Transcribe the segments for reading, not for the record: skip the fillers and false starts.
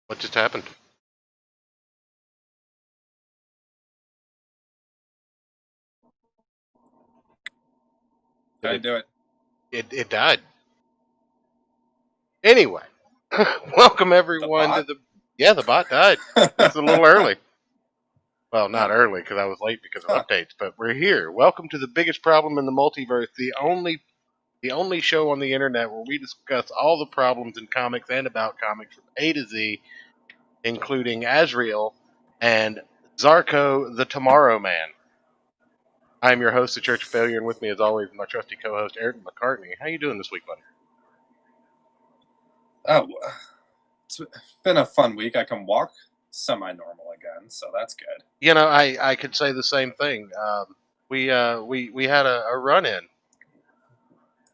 What just happened? Did I do it. it died. Anyway, welcome The everyone to bot. the bot died. It's a little early. Well, not early because I was late because of Huh. updates, but we're here. Welcome to the biggest problem in the multiverse, the only show on the internet where we discuss all the problems in comics and about comics from A to Z, including Azrael and Zarko the Tomorrow Man. I'm your host, the Church of Failure, and with me, as always, my trusty co-host, Eric McCartney. How you doing this week, buddy? Oh, it's been a fun week. I can walk semi-normal again, so that's good. You know, I could say the same thing. We had a run in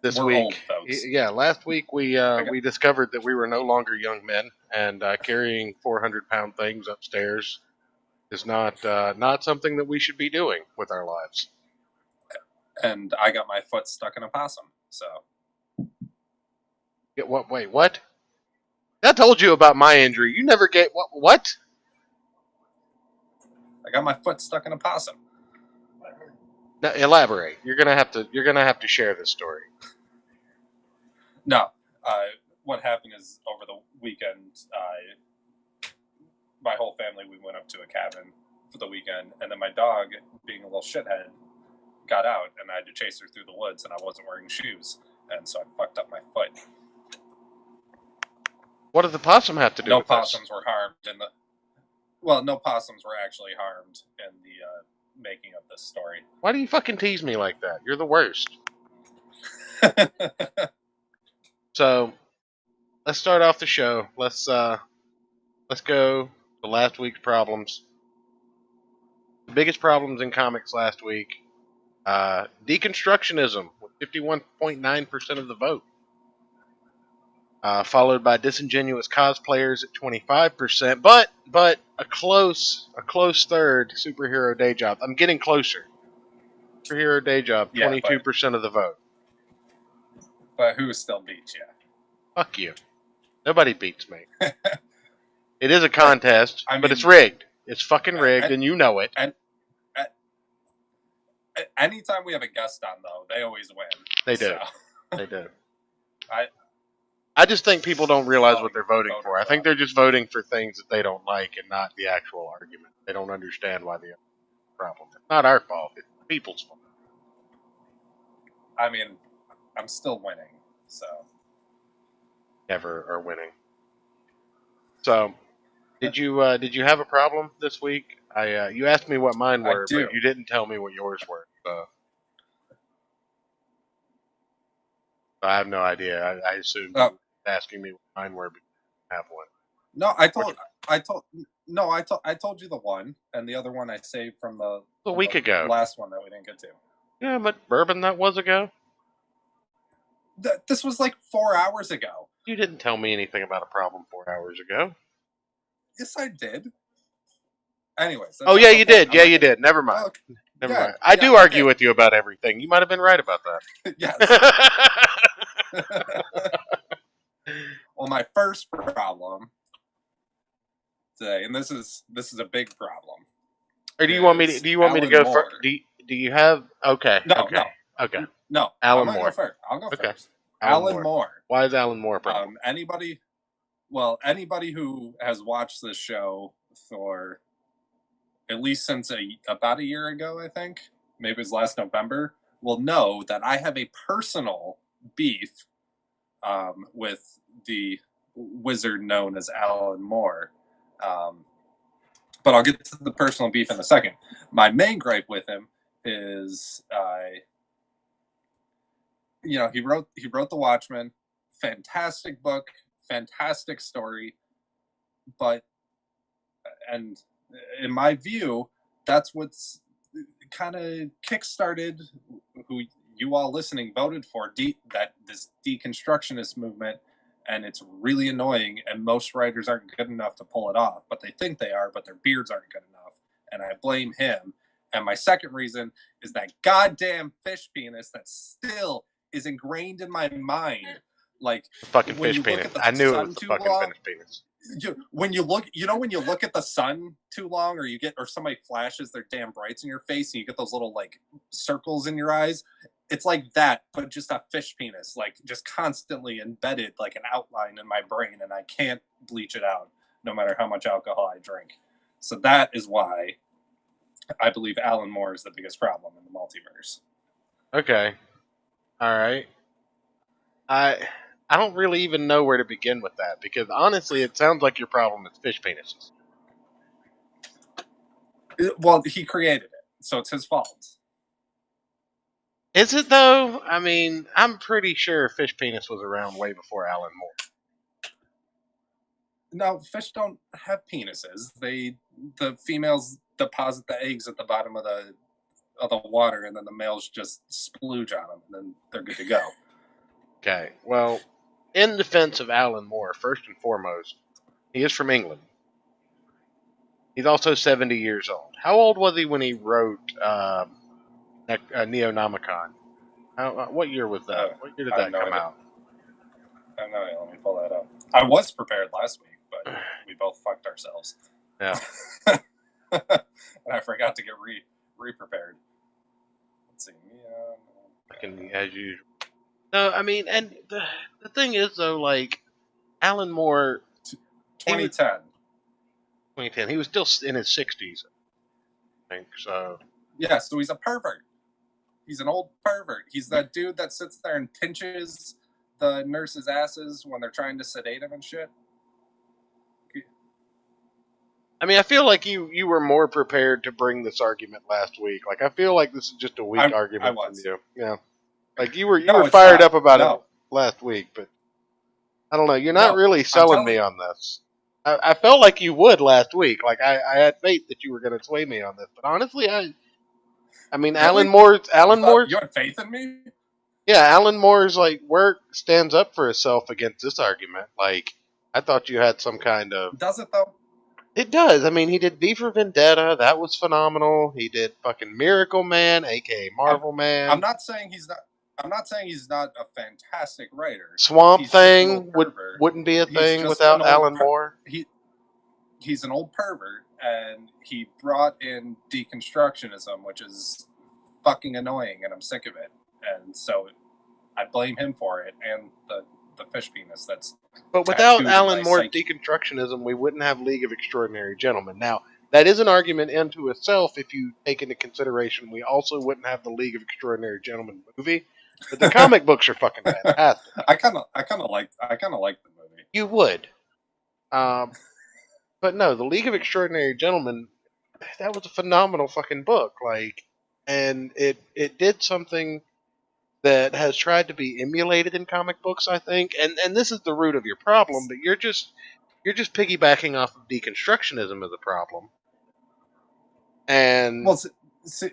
this We're old, week. folks. Yeah, last week I got, we discovered that we were no longer young men, and carrying 400-pound things upstairs is not something that we should be doing with our lives. and I got my foot stuck in a possum, so What? Wait, what? I told you about my injury. You never get what? What? I got my foot stuck in a possum. Now, elaborate. You're gonna have to share this story. No, what happened is over the weekend, my whole family, we went up to a cabin for the weekend, and then my dog, being a little shithead, got out, and I had to chase her through the woods, and I wasn't wearing shoes, and so I fucked up my foot. What did the possum have to do No with this? possums were harmed in the. Well, no possums were actually harmed in the making of this story. Why do you fucking tease me like that? You're the worst. So let's start off the show. Let's go to last week's problems. The biggest problems in comics last week. Deconstructionism with 51.9% of the vote. Followed by disingenuous cosplayers at 25%, but a close third, superhero day job. I'm getting closer. Superhero day job, Yeah, 22% of the vote. but who still beats you? Fuck you. Nobody beats me. It is a contest, I mean, but it's rigged. It's fucking rigged, and you know it. And anytime we have a guest on, though, they always win. They do. So. They do. I I just think people don't realize what they're voting voted for. I think they're just voting for things that they don't like and not the actual argument. They don't understand why the problem. It's not our fault. It's the people's fault. I mean, I'm still winning, so. Never are winning. So, did you have a problem this week? You asked me what mine were, but you didn't tell me what yours were. So I have no idea. I assumed you were asking me what mine were, but you didn't have one. No, I told you the one, and the other one I saved from a week ago. Last one that we didn't get to. Yeah, but bourbon that was ago. This was like 4 hours ago. You didn't tell me anything about a problem 4 hours ago. Yes, I did. Anyways. Oh yeah, you did. Yeah, you did. Never mind. Never mind. I do argue with you about everything. You might have been right about that. Yes. Well, my first problem today, and this is a big problem. Or do you want me to? Do you want me to go first? Do you have? Okay. No. Okay. No. Okay. No. Alan Moore. I'll go okay. first. Alan Moore. Why is Alan Moore a problem? Anybody who has watched this show for at least since about a year ago, I think, maybe it was last November, will know that I have a personal beef with the wizard known as Alan Moore. But I'll get to the personal beef in a second. My main gripe with him is, he wrote The Watchmen, fantastic book, fantastic story, but, and in my view, that's what's kind of kickstarted who you all listening voted for this deconstructionist movement, and it's really annoying, and most writers aren't good enough to pull it off, but they think they are, but their beards aren't good enough, and I blame him. And my second reason is that goddamn fish penis that still is ingrained in my mind. Like The fucking when fish you look penis. at the I knew it was sun the too fucking long, fish penis. when you look at the sun too long, or somebody flashes their damn brights in your face and you get those little like circles in your eyes, it's like that, but just a fish penis, like just constantly embedded like an outline in my brain, and I can't bleach it out no matter how much alcohol I drink. So that is why I believe Alan Moore is the biggest problem in the multiverse. Okay. All right. I I don't really even know where to begin with that because honestly, it sounds like your problem is fish penises. Well, he created it, so it's his fault. Is it though? I mean, I'm pretty sure fish penis was around way before Alan Moore. No, fish don't have penises. The females deposit the eggs at the bottom of the water, and then the males just splooge on them, and then they're good to go. Okay. Well, in defense of Alan Moore, first and foremost, he is from England. He's also 70 years old. How old was he when he wrote Neonomicon? What year was that? What year did I have that no come idea. out? I have no idea. Let me pull that up. I was prepared last week, but we both fucked ourselves. Yeah. And I forgot to get re-prepared. Let's see. As usual. No, I mean, and the thing is though, like Alan Moore, 2010. 2010, he was still in his 60s, I think. So Yeah, so he's a pervert. He's an old pervert. He's that dude that sits there and pinches the nurses' asses when they're trying to sedate him and shit. I mean, I feel like you were more prepared to bring this argument last week. Like, I feel like this is just a weak argument from you. Yeah, like you were fired up about it last week, but I don't know. You're not really selling me on this. I felt like you would last week. Like I had faith that you were going to sway me on this, but honestly, I mean, really? Alan Moore's. You had faith in me? Yeah, Alan Moore's like work stands up for himself against this argument. Like, I thought you had some kind of. Does it though? It does. I mean, he did V for Vendetta. That was phenomenal. He did fucking Miracle Man, aka Marvel Man. I'm not saying he's not a fantastic writer. Swamp Thing wouldn't be a thing without Alan Moore. He's an old pervert, and he brought in deconstructionism, which is fucking annoying, and I'm sick of it. And so I blame him for it, and the fish penis that's. But without Alan Moore's deconstructionism, we wouldn't have League of Extraordinary Gentlemen. Now, that is an argument into itself if you take into consideration we also wouldn't have the League of Extraordinary Gentlemen movie. But the comic books are fucking fantastic. I kind of like the movie. You would. But no, the League of Extraordinary Gentlemen, that was a phenomenal fucking book. Like, and it did something that has tried to be emulated in comic books, I think, and this is the root of your problem. But you're just piggybacking off of deconstructionism as a problem. And well, see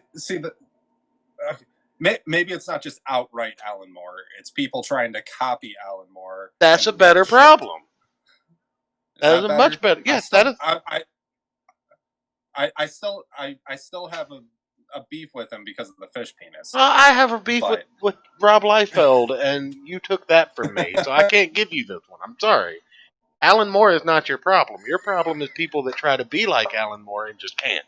maybe it's not just outright Alan Moore. It's people trying to copy Alan Moore. That's a better problem. That is a much better. Yes, that is. I still have a beef with him because of the fish penis. I have a beef with Rob Liefeld, and you took that from me, so I can't give you this one. I'm sorry. Alan Moore is not your problem. Your problem is people that try to be like Alan Moore and just can't.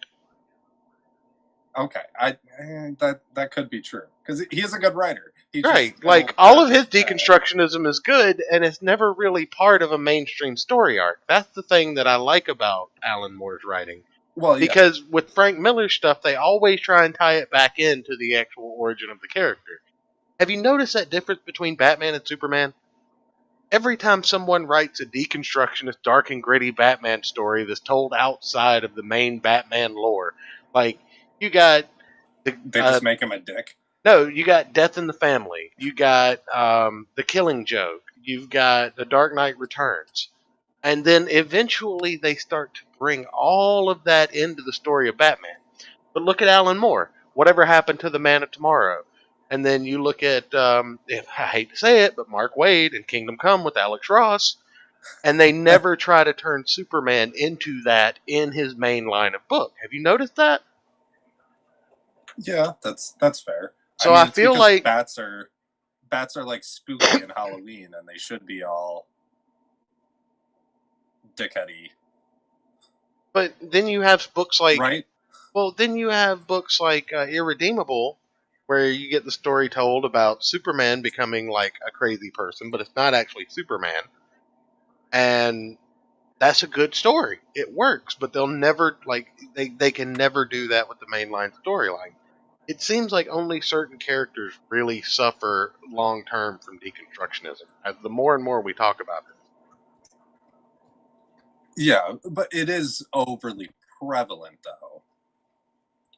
Okay, that could be true because he is a good writer. Right, like all of his deconstructionism is good, and it's never really part of a mainstream story arc. That's the thing that I like about Alan Moore's writing. Well, because with Frank Miller's stuff, they always try and tie it back into the actual origin of the character. Have you noticed that difference between Batman and Superman? Every time someone writes a deconstructionist, dark and gritty Batman story that's told outside of the main Batman lore, like you got they just make him a dick. No, you got Death in the Family. You got The Killing Joke. You've got The Dark Knight Returns. And then eventually they start to bring all of that into the story of Batman. But look at Alan Moore. Whatever happened to the Man of Tomorrow? And then you look at, I hate to say it, but Mark Waid and Kingdom Come with Alex Ross. And they never try to turn Superman into that in his main line of book. Have you noticed that? Yeah, that's fair. So I feel like bats are bats are like spooky and Halloween, and they should be all dickheady. But then you have books like, right? well, then you have books like Irredeemable, where you get the story told about Superman becoming like a crazy person, but it's not actually Superman. And that's a good story. It works, but they'll never, like, they can never do that with the mainline storyline. It seems like only certain characters really suffer long term from deconstructionism. As the more and more we talk about this. Yeah, but it is overly prevalent, though.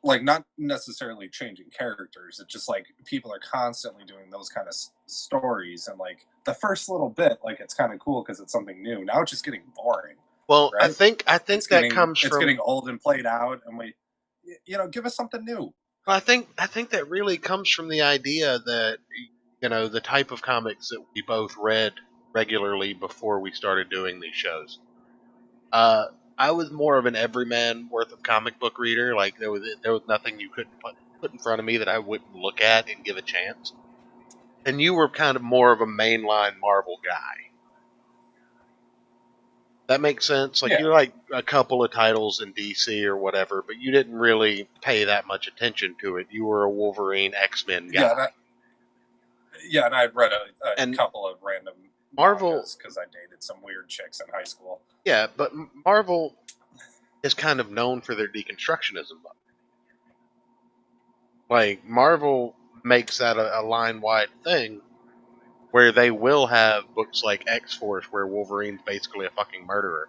Like, not necessarily changing characters. It's just like people are constantly doing those kind of stories, and like the first little bit, like it's kind of cool because it's something new. Now it's just getting boring. Well, right? I think that comes from, it's getting old and played out, and give us something new. Well, I think that really comes from the idea that, you know, the type of comics that we both read regularly before we started doing these shows. I was more of an everyman worth of comic book reader. Like there was nothing you couldn't put in front of me that I wouldn't look at and give a chance. And you were kind of more of a mainline Marvel guy. That makes sense. Like Yeah. you like a couple of titles in DC or whatever, but you didn't really pay that much attention to it. You were a Wolverine, X-Men guy. And I'd read a couple of random Marvel because I dated some weird chicks in high school. Yeah, but Marvel is kind of known for their deconstructionism. Like Marvel makes that a line-wide thing where they will have books like X-Force where Wolverine's basically a fucking murderer.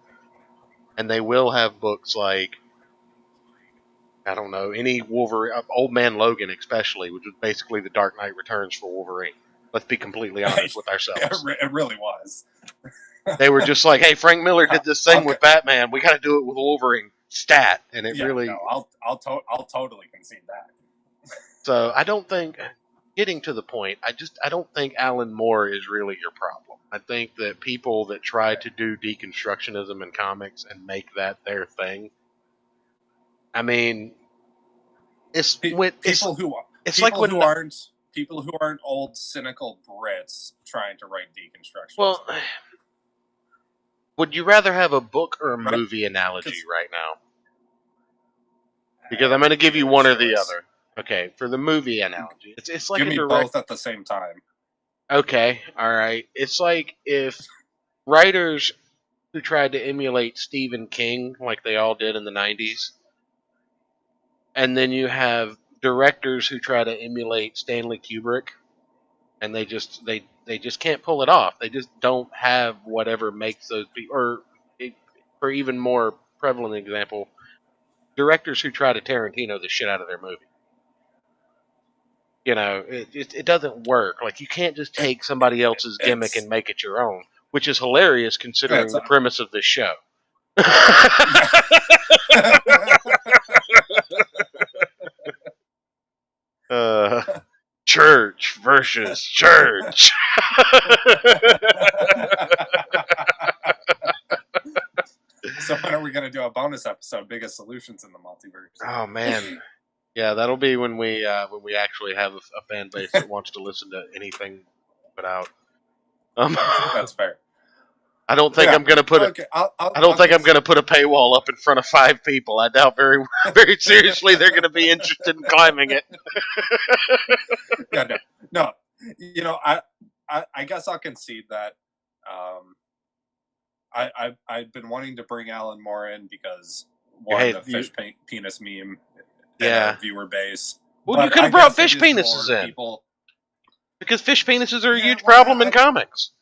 And they will have books like, I don't know, any Wolverine, Old Man Logan especially, which was basically the Dark Knight Returns for Wolverine. Let's be completely honest with ourselves. It really was. They were just like, hey, Frank Miller did this thing with Batman. We got to do it with Wolverine. Stat. And it really... No, I'll totally concede that. So I don't think... Getting to the point, I don't think Alan Moore is really your problem. I think that people that try to do deconstructionism in comics and make that their thing, I mean, it's people who aren't old cynical Brits trying to write deconstructionism. Well, would you rather have a book or a movie analogy right now? Because I'm going to give you one or the other. Okay, for the movie analogy, it's like give me both at the same time. Okay, all right. It's like if writers who tried to emulate Stephen King, like they all did in the 90s, and then you have directors who try to emulate Stanley Kubrick, and they just can't pull it off. They just don't have whatever makes those people. Or for even more prevalent example, directors who try to Tarantino the shit out of their movie. You know, it doesn't work. Like, you can't just take somebody else's gimmick and make it your own, which is hilarious considering the premise of this show. Church versus church. So when are we going to do a bonus episode, Biggest Solutions in the Multiverse? Oh, man. Yeah, that'll be when we actually have a fan base that wants to listen to anything put out. That's fair. I don't think I'm going to put I don't think I'm going to put a paywall up in front of 5 people. I doubt very very seriously they're going to be interested in climbing it. No. You know, I guess I'll concede that. I've been wanting to bring Alan Moore in because the fish penis meme. Viewer base. Well, you could have brought fish penises in. Because fish penises are a huge problem in comics.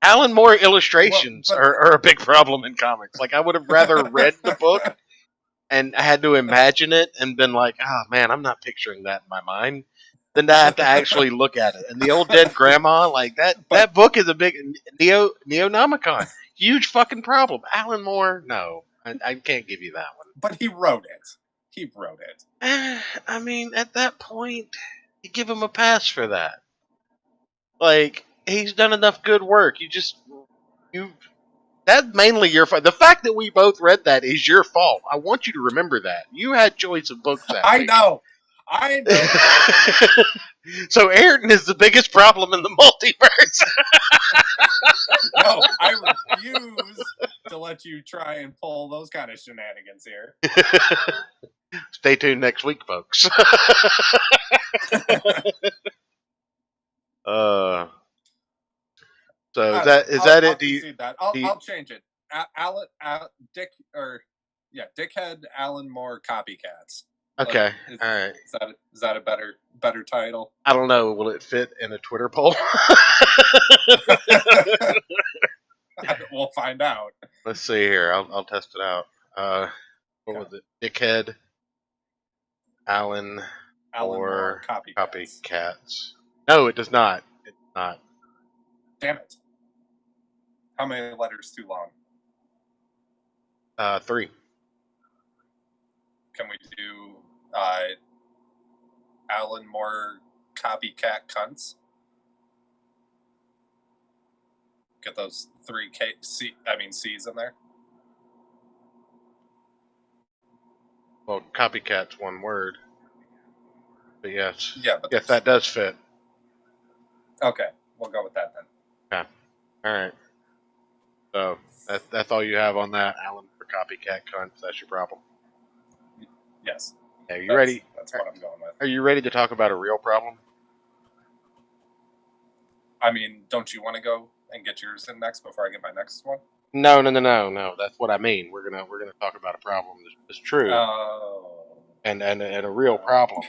Alan Moore illustrations are a big problem in comics. Like, I would have rather read the book and I had to imagine it and been like, oh man, I'm not picturing that in my mind, than to have to actually look at it. And the old dead grandma, like that book is a big Neonomicon. Huge fucking problem. Alan Moore, no. I can't give you that one. But he wrote it. I mean, at that point, you give him a pass for that. Like, he's done enough good work. That's mainly your fault. The fact that we both read that is your fault. I want you to remember that. You had choice of books that week. I know. I know. So Ayrton is the biggest problem in the multiverse. No, I refuse to let you try and pull those kind of shenanigans here. Stay tuned next week, folks. uh, so is that I'll it? Do you? concede that. Do you I'll change it. Dickhead Alan Moore copycats. okay. Is, All right. is that a better title? I don't know. Will it fit in a Twitter poll? We'll find out. Let's see here. I'll test it out. What was it? Dickhead, Alan, Moore copycats. copycats. No, it does not. It's not. Damn it. How many letters too long? 3. Can we do Alan Moore copycat cunts? Get those 3 C's in there. Well, copycat's one word. But yes. Yeah, but yes, that does fit. Okay, we'll go with that then. Okay. All right. So that's all you have on that, Alan, for copycat cunts. That's your problem. Yes. Are you ready? That's what I'm going with. Are you ready to talk about a real problem? I mean, don't you want to go and get yours in next before I get my next one? No. That's what I mean. We're gonna talk about a problem that's true. And a real problem.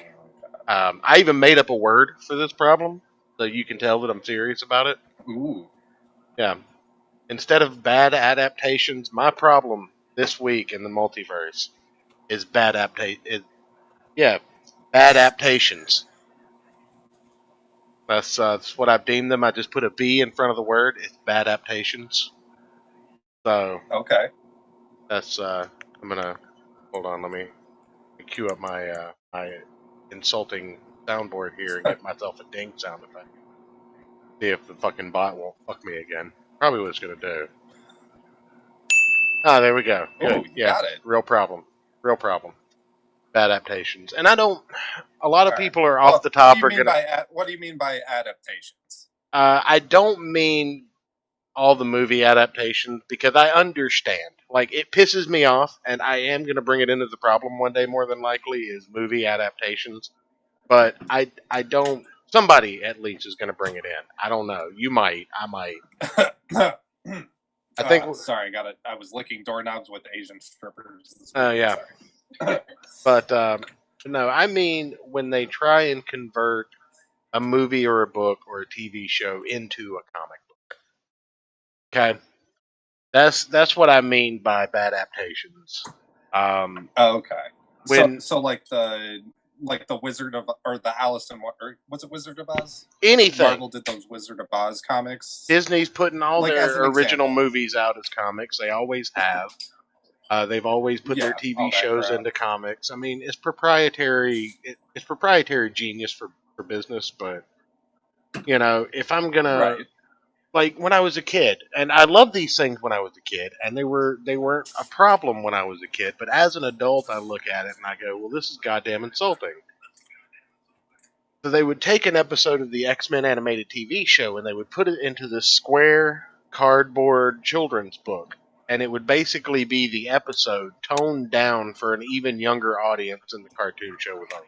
I even made up a word for this problem, so you can tell that I'm serious about it. Ooh. Yeah. Instead of bad adaptations, my problem this week in the multiverse is bad adaptations. That's what I've deemed them. I just put a B in front of the word. It's bad adaptations. So okay. That's I'm gonna hold on. Let me cue up my my insulting soundboard here and get myself a ding sound effect. See if the fucking bot won't fuck me again. Probably what it's gonna do. Ah, there we go. Good. Ooh, got it. Real problem. Bad adaptations. And I don't. A lot of people are off the top. What do you mean by adaptations? I don't mean all the movie adaptations because I understand. Like, it pisses me off, and I am going to bring it into the problem one day more than likely, is movie adaptations. But I don't. Somebody at least is going to bring it in. I don't know. You might. I might. I think. Sorry, I was licking doorknobs with Asian strippers. Oh yeah. But no, I mean when they try and convert a movie or a book or a TV show into a comic book. Okay, that's what I mean by bad adaptations. Okay. So like the Wizard of, or the Alice in, or was it Wizard of Oz? Anything. Marvel did those Wizard of Oz comics. Disney's putting all their original movies out as comics. They always have. They've always put their TV shows into comics. I mean, it's proprietary. It's proprietary genius for business. But you know, if I'm gonna like when I was a kid, and I loved these things when I was a kid, and they weren't a problem when I was a kid. But as an adult, I look at it and I go, well, this is goddamn insulting. So they would take an episode of the X-Men animated TV show and they would put it into this square cardboard children's book. And it would basically be the episode toned down for an even younger audience than the cartoon show was on.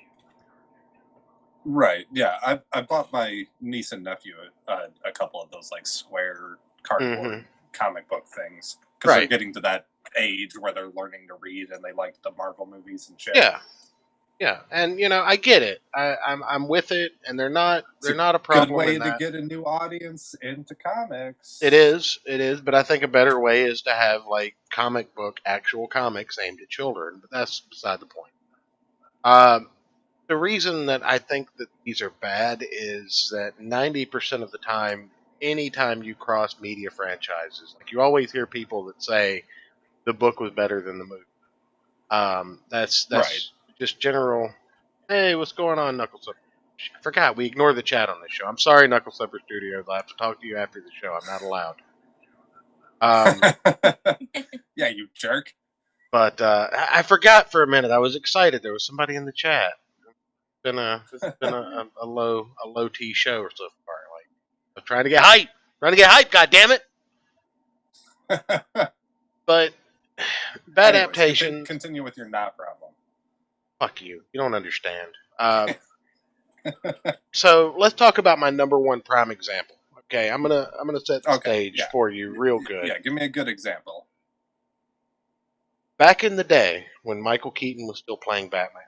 Right. Yeah. I bought my niece and nephew a couple of those like square cardboard comic book things because they're getting to that age where they're learning to read and they like the Marvel movies and shit. Yeah, and you know I get it. I'm with it, and they're not a problem. Good way to get a new audience into comics. It is, but I think a better way is to have like actual comics aimed at children. But that's beside the point. The reason that I think that these are bad is that 90% of the time, anytime you cross media franchises, like you always hear people that say the book was better than the movie. That's just general. Hey, what's going on, Knuckle Slipper? I forgot we ignore the chat on this show. I'm sorry, Knuckle Slipper Studios. I have to talk to you after the show. I'm not allowed. Yeah, you jerk. But I forgot for a minute. I was excited. There was somebody in the chat. has been a low T show so far. Like I'm trying to get hype, God damn it! But bad Anyways, adaptations. continue with your not problem. Fuck you. You don't understand. So let's talk about my number one prime example. Okay, I'm gonna set the Okay, stage yeah. for you real good. Yeah, give me a good example. Back in the day when Michael Keaton was still playing Batman,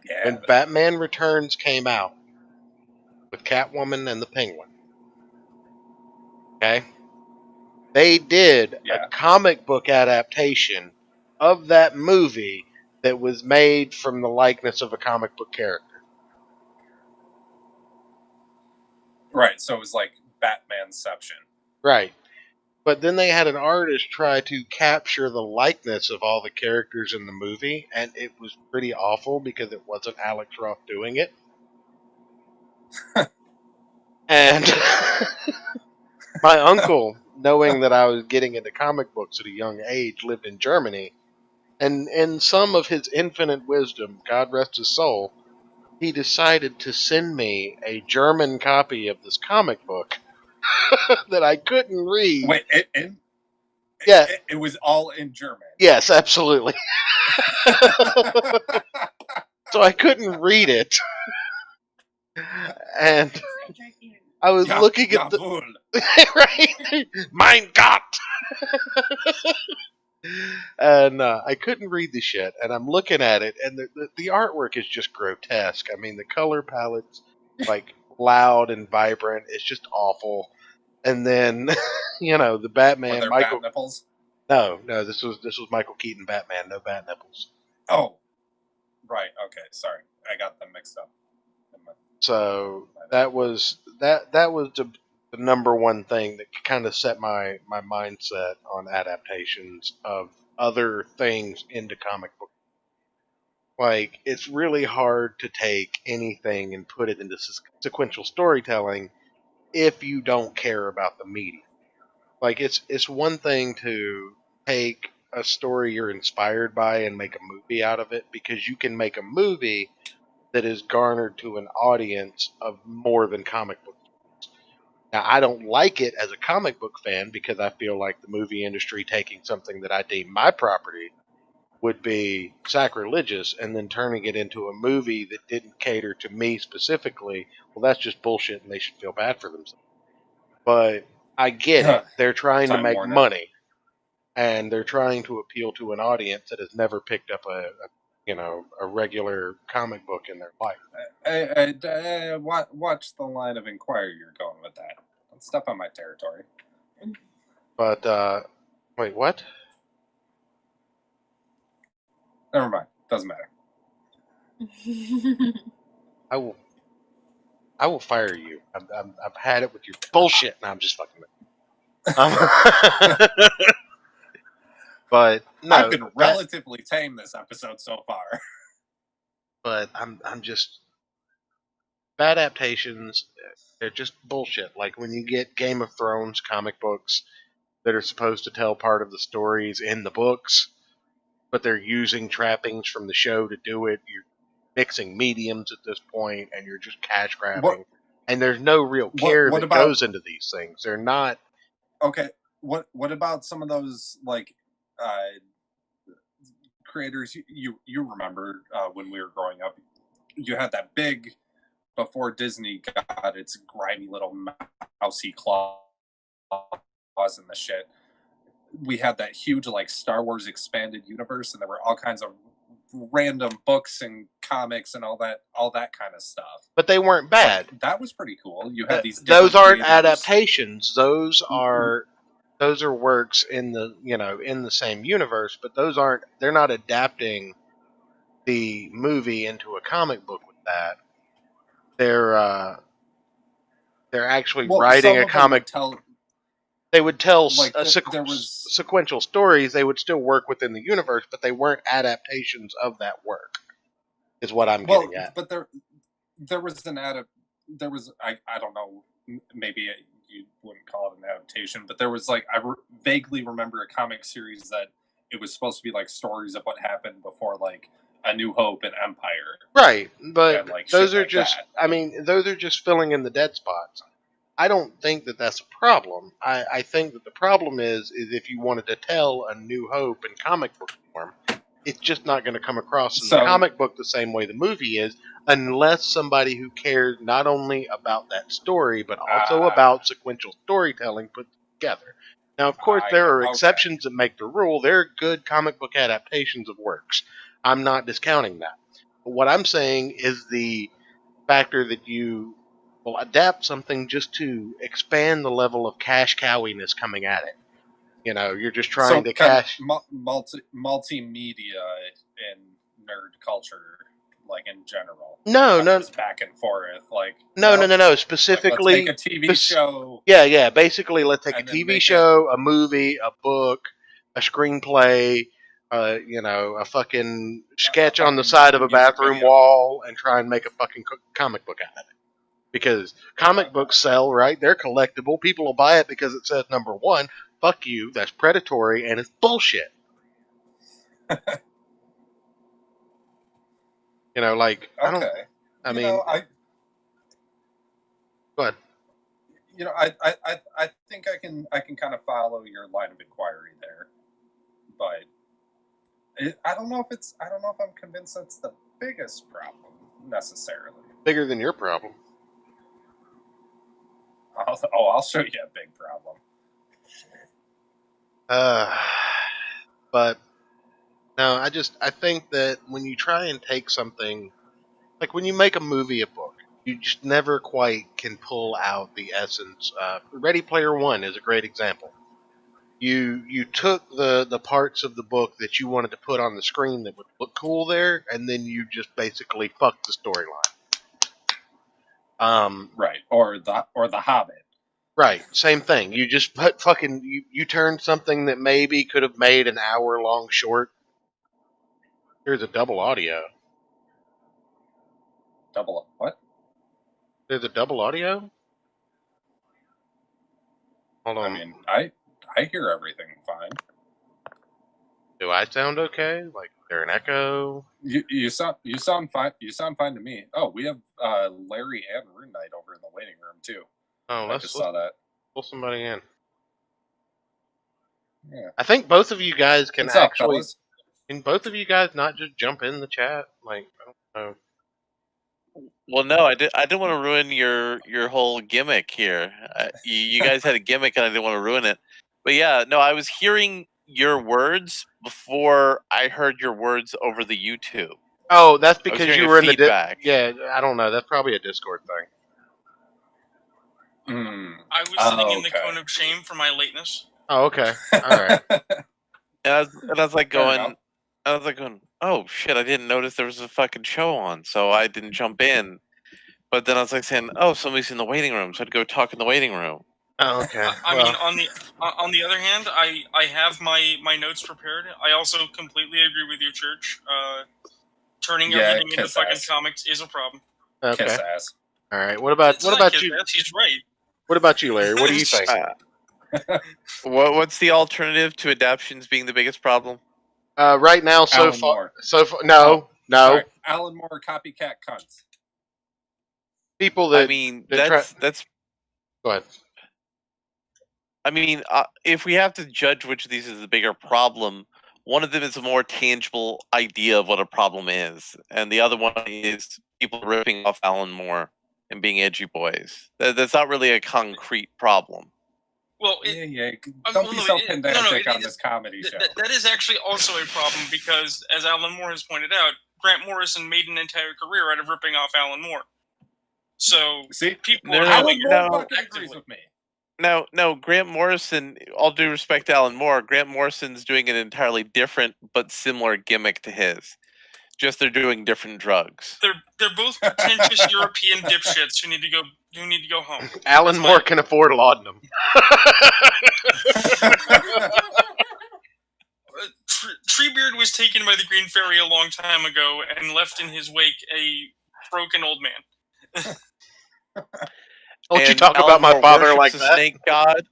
Yeah. when Batman Returns came out with Catwoman and the Penguin, okay, they did a Yeah. comic book adaptation of that movie that was made from the likeness of a comic book character. Right, so it was like Batmanception. Right. But then they had an artist try to capture the likeness of all the characters in the movie, and it was pretty awful because it wasn't Alex Ross doing it. And my uncle, knowing that I was getting into comic books at a young age, lived in Germany, and in some of his infinite wisdom, God rest his soul, he decided to send me a German copy of this comic book that I couldn't read. Wait, Yeah. it was all in German. Yes, absolutely. So I couldn't read it. And I was looking at the right, Mein Gott, and I couldn't read the shit. And I'm looking at it, and the artwork is just grotesque. I mean, the color palette's like loud and vibrant. It's just awful. And then, the Batman. Were there Michael. bat nipples? No, this was Michael Keaton Batman. No bat nipples. Oh, right. Okay, sorry, I got them mixed up. So that was the number one thing that kind of set my mindset on adaptations of other things into comic book. Like it's really hard to take anything and put it into sequential storytelling if you don't care about the medium. Like it's one thing to take a story you're inspired by and make a movie out of it, because you can make a movie that is garnered to an audience of more than comic books. Now, I don't like it as a comic book fan because I feel like the movie industry taking something that I deem my property would be sacrilegious and then turning it into a movie that didn't cater to me specifically. Well, that's just bullshit and they should feel bad for themselves. But I get it. They're trying to Time make Warner. money, and they're trying to appeal to an audience that has never picked up a regular comic book in their life. Watch the line of inquiry you're going with that. Don't step on my territory. But wait, what? Never mind. Doesn't matter. I will fire you. I've had it with your bullshit. No, I'm just fucking with But no, I've been relatively tame this episode so far. But I'm just bad adaptations. They're just bullshit. Like when you get Game of Thrones comic books that are supposed to tell part of the stories in the books, but they're using trappings from the show to do it. You're mixing mediums at this point, and you're just cash grabbing. And there's no real care that goes into these things. They're not. Okay, what about some of those like creators you remember when we were growing up? You had that big, before Disney got its grimy little mousy claws and the shit. We had that huge like Star Wars expanded universe, and there were all kinds of random books and comics and all that kind of stuff. But they weren't bad. Like, that was pretty cool. You had these. Those aren't adaptations. Those are works in the in the same universe, but they're not adapting the movie into a comic book with that. They're actually writing a comic. They would tell like sequential stories. They would still work within the universe, but they weren't adaptations of that work. Is what I'm getting at. But there was there was I don't know, maybe you wouldn't call it an adaptation, but there was like I vaguely remember a comic series that it was supposed to be like stories of what happened before like A New Hope and Empire. Right, but And, like, those shit are like just, that. I mean, those are just filling in the dead spots. I don't think that that's a problem. I think that the problem is if you wanted to tell a New Hope in comic book form, it's just not going to come across in the So comic book the same way the movie is, unless somebody who cares not only about that story, but also about sequential storytelling put together. Now, of course, there are exceptions that make the rule. There are good comic book adaptations of works. I'm not discounting that. But what I'm saying is the factor that you will adapt something just to expand the level of cash cowiness coming at it. You know, you're just trying to kind cash. of multimedia in nerd culture, like in general. No, no, just back and forth, like no. Like, Specifically, let's make a TV show. Yeah. Basically, let's take a And then TV make show, a movie, a book, a screenplay, a fucking sketch on the fucking side of a music bathroom video. wall, and try and make a fucking comic book out of it. Because comic books sell, right? They're collectible. People will buy it because it says number one. Fuck you. That's predatory and it's bullshit. You know, like I don't. Okay. I You mean, know, I go ahead. you know, I think I can kind of follow your line of inquiry there, but I don't know if I'm convinced that's the biggest problem necessarily. Bigger than your problem. I'll show you a big problem. But no, I think that when you try and take something, like when you make a movie, a book, you just never quite can pull out the essence. Ready Player One is a great example. You took the parts of the book that you wanted to put on the screen that would look cool there, and then you just basically fucked the storyline. Right, or the Hobbit. Right, same thing. You just put fucking you turned something that maybe could have made an hour long short. Here's a double audio. Double what? There's a double audio. Hold on. I mean, I hear everything fine. Do I sound okay? Like, is there an echo? You sound fine. You sound fine to me. Oh, we have Larry and Rune Knight over in the waiting room too. Oh, I just saw that. Pull somebody in. Yeah. I think both of you guys can What's actually. Up, fellas? Can both of you guys not just jump in the chat? Like, I don't know. Well, no, I didn't want to ruin your whole gimmick here. You guys had a gimmick, and I didn't want to ruin it. But yeah, no, I was hearing your words before I heard your words over the YouTube. Oh, that's because you were in feedback. Yeah, I don't know. That's probably a Discord thing. I was sitting in the cone of shame for my lateness. Oh, okay. All right. and I was like going, oh shit, I didn't notice there was a fucking show on, so I didn't jump in. But then I was like saying, oh, somebody's in the waiting room, so I'd go talk in the waiting room. Oh, okay. I mean, on the other hand, I have my notes prepared. I also completely agree with you, Church. Turning everything into fucking comics is a problem. Okay. Kiss ass. All right. What about you? Ass, he's right. What about you, Larry? What do you think? What's the alternative to adaptions being the biggest problem? Right now, so far, no. Sorry. Alan Moore copycat cunts. People that I mean, that's. Go ahead. I mean, if we have to judge which of these is the bigger problem, one of them is a more tangible idea of what a problem is, and the other one is people ripping off Alan Moore and being edgy boys. That's not really a concrete problem. Well, don't be so pedantic on this comedy show. That is actually also a problem because, as Alan Moore has pointed out, Grant Morrison made an entire career out of ripping off Alan Moore. So, see, people Alan Moore fucking agrees with me. No, Grant Morrison, all due respect to Alan Moore, Grant Morrison's doing an entirely different but similar gimmick to his. Just they're doing different drugs. They're both pretentious European dipshits who need to go home. Alan Moore can afford laudanum. Treebeard was taken by the Green Fairy a long time ago and left in his wake a broken old man. Don't you talk about my father like that? Snake god.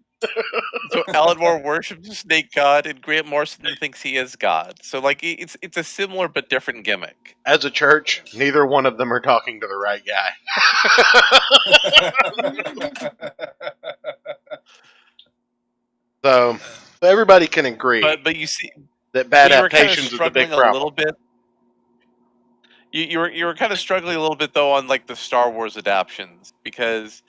So Alan Moore worships the snake god, and Grant Morrison thinks he is God. So like it's a similar but different gimmick. As a church, neither one of them are talking to the right guy. So everybody can agree But you see that bad you were kind of adaptations is the struggling big a problem. little bit. You were kind of struggling a little bit though on like the Star Wars adaptions, because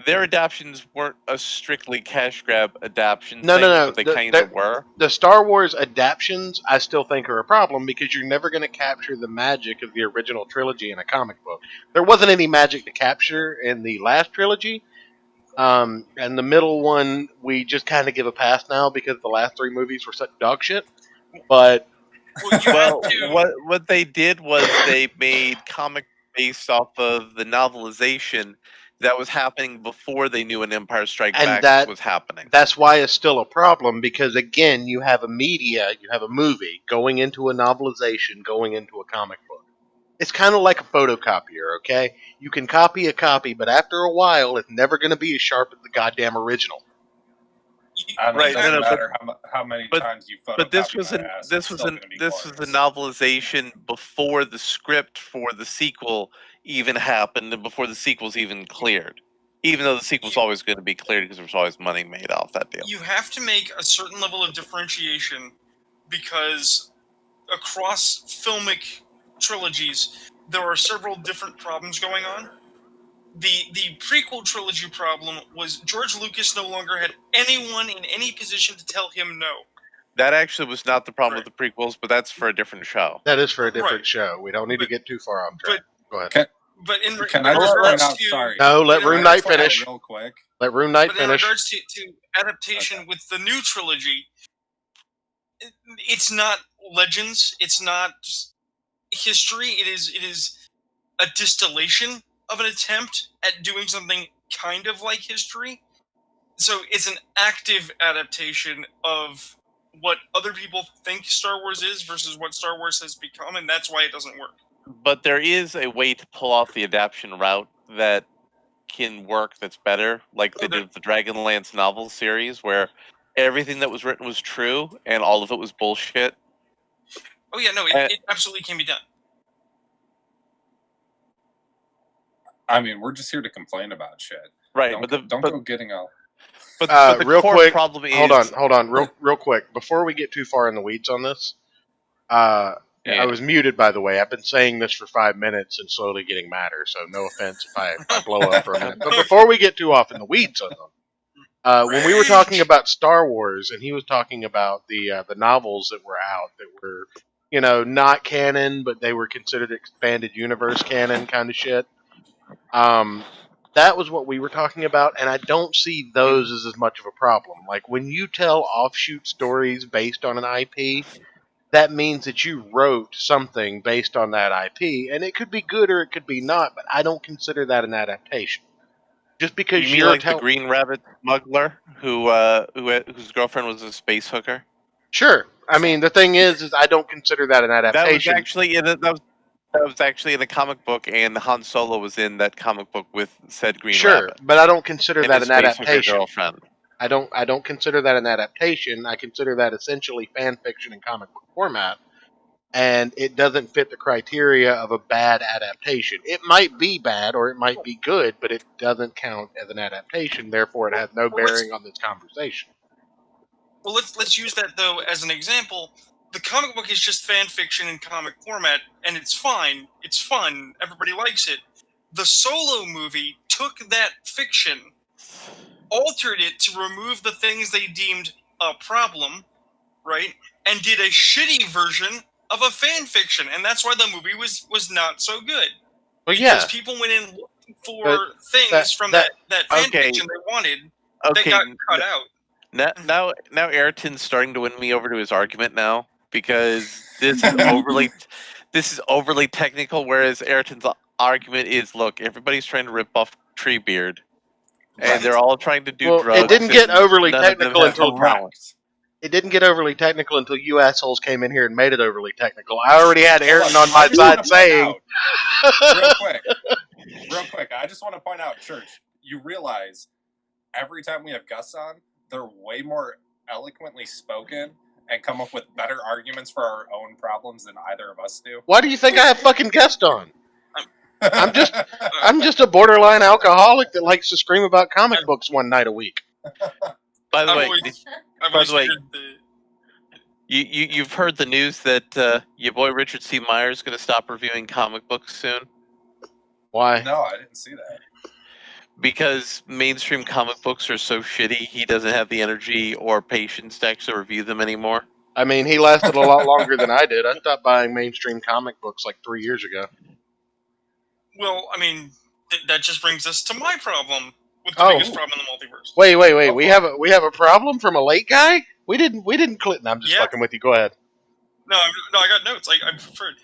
their adaptions weren't a strictly cash grab adaption No, thing, no. but they kind of were. The Star Wars adaptions, I still think, are a problem because you're never going to capture the magic of the original trilogy in a comic book. There wasn't any magic to capture in the last trilogy. And the middle one, we just kind of give a pass now because the last three movies were such dog shit. But well, what they did was they made comic based off of the novelization that was happening before they knew an Empire Strikes Back was happening. That's why it's still a problem because again, you have a movie going into a novelization, going into a comic book. It's kind of like a photocopier, okay? You can copy a copy, but after a while, it's never going to be as sharp as the goddamn original. Right? It doesn't matter how many times you photocopy. But this was a novelization before the script for the sequel even happened, and before the sequel's even cleared. Even though the sequel's always going to be cleared because there's always money made off that deal. You have to make a certain level of differentiation because across filmic trilogies, there are several different problems going on. The prequel trilogy problem was George Lucas no longer had anyone in any position to tell him no. That actually was not the problem with the prequels, but that's for a different show. That is for a different show. We don't need to get too far off track. Go ahead. Can I just point out? Sorry. No, let Room Knight finish. Real quick. Let Room Knight finish. In regards to adaptation with the new trilogy, it's not Legends. It's not history. It is a distillation of an attempt at doing something kind of like history. So it's an active adaptation of what other people think Star Wars is versus what Star Wars has become, and that's why it doesn't work. But there is a way to pull off the adaptation route that can work that's better, like they did with the Dragonlance novel series, where everything that was written was true and all of it was bullshit. Oh yeah, no, it absolutely can be done. I mean, we're just here to complain about shit. Right, don't go getting all... But the real core quick, problem is... Hold on, real quick. Before we get too far in the weeds on this, I was muted, by the way. I've been saying this for 5 minutes and slowly getting madder, so no offense if I blow up for a minute. But before we get too off in the weeds on them, when we were talking about Star Wars, and he was talking about the novels that were out that were, not canon, but they were considered expanded universe canon kind of shit. That was what we were talking about, and I don't see those as much of a problem. Like, when you tell offshoot stories based on an IP, that means that you wrote something based on that IP, and it could be good or it could be not, but I don't consider that an adaptation. Just because you mean like the Green Rabbit smuggler whose girlfriend was a space hooker? Sure. I mean, the thing is I don't consider that an adaptation. That was actually in a comic book, and Han Solo was in that comic book with said Green Rabbit. But I don't consider that an adaptation. Girlfriend. I don't consider that an adaptation. I consider that essentially fan fiction in comic book format, and it doesn't fit the criteria of a bad adaptation. It might be bad or it might be good, but it doesn't count as an adaptation. Therefore, it has no bearing on this conversation. Well, let's use that though as an example. The comic book is just fan fiction in comic format, and it's fine. It's fun. Everybody likes it. The Solo movie took that fiction, altered it to remove the things they deemed a problem, right? And did a shitty version of a fan fiction, and that's why the movie was not so good. Well, because people went in looking for things from that fan fiction they wanted that got cut out. Now Ayrton's starting to win me over to his argument now, because this is overly technical, whereas Ayrton's argument is, look, everybody's trying to rip off Treebeard, and they're all trying to do drugs. It didn't get overly technical until you assholes came in here and made it overly technical. I already had Ayrton on my side saying... Real quick, I just want to point out, Church, you realize every time we have Gus on, they're way more eloquently spoken and come up with better arguments for our own problems than either of us do. Why do you think I have fucking guests on? I'm just a borderline alcoholic that likes to scream about comic books one night a week. By the way, I've by always the way, feared the. you've heard the news that your boy Richard C. Meyer is going to stop reviewing comic books soon Why? No, I didn't see that. because mainstream comic books are so shitty. He doesn't have the energy or patience to actually review them anymore. I mean, he lasted a lot longer than I did. I stopped buying mainstream comic books like 3 years ago. Well, I mean, that just brings us to my problem with the Oh. biggest problem in the multiverse. Wait. Oh, We have a problem from a late guy? We didn't click. No, I'm just Yeah. fucking with you. Go ahead. No, I got notes. I preferred.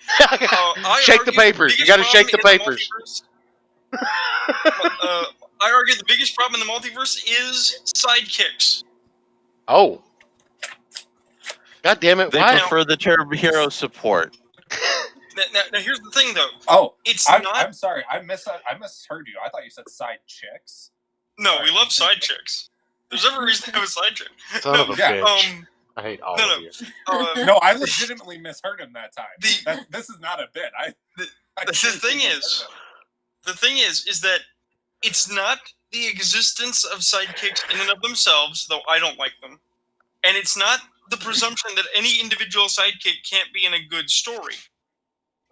Shake the papers. You got to shake the papers. I argue the biggest problem in the multiverse is sidekicks. Oh. God damn it! They Why? prefer the term hero support. Now, here's the thing, though. Oh, It's I'm not. sorry. I misheard you. I thought you said side chicks. No, we love side chicks. There's every reason to have a side chick. Son of a Yeah, bitch. I hate all no, of you. No, I legitimately misheard him that time. The- This is not a bit. The thing is that it's not the existence of sidekicks in and of themselves, though I don't like them, and it's not the presumption that any individual sidekick can't be in a good story,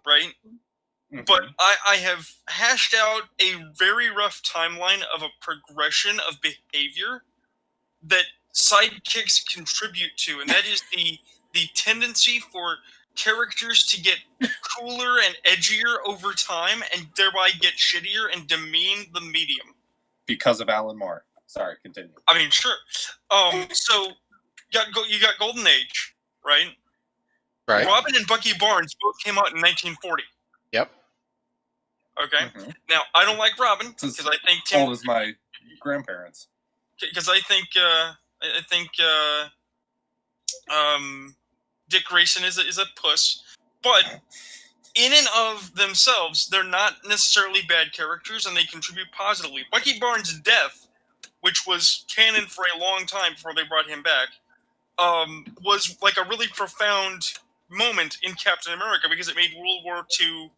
right? Mhm. But I have hashed out a very rough timeline of a progression of behavior that sidekicks contribute to, and that is the tendency for characters to get cooler and edgier over time and thereby get shittier and demean the medium. Because of Alan Moore. Sorry, continue. I mean, sure. So you got Golden Age, right? Right. Robin and Bucky Barnes both came out in 1940. Yep. Okay. Mhm. Now I don't like Robin It's as because I think old as my grandparents. because I think Dick Grayson is a puss, but in and of themselves, they're not necessarily bad characters, and they contribute positively. Bucky Barnes' death, which was canon for a long time before they brought him back, was like a really profound moment in Captain America because it made World War II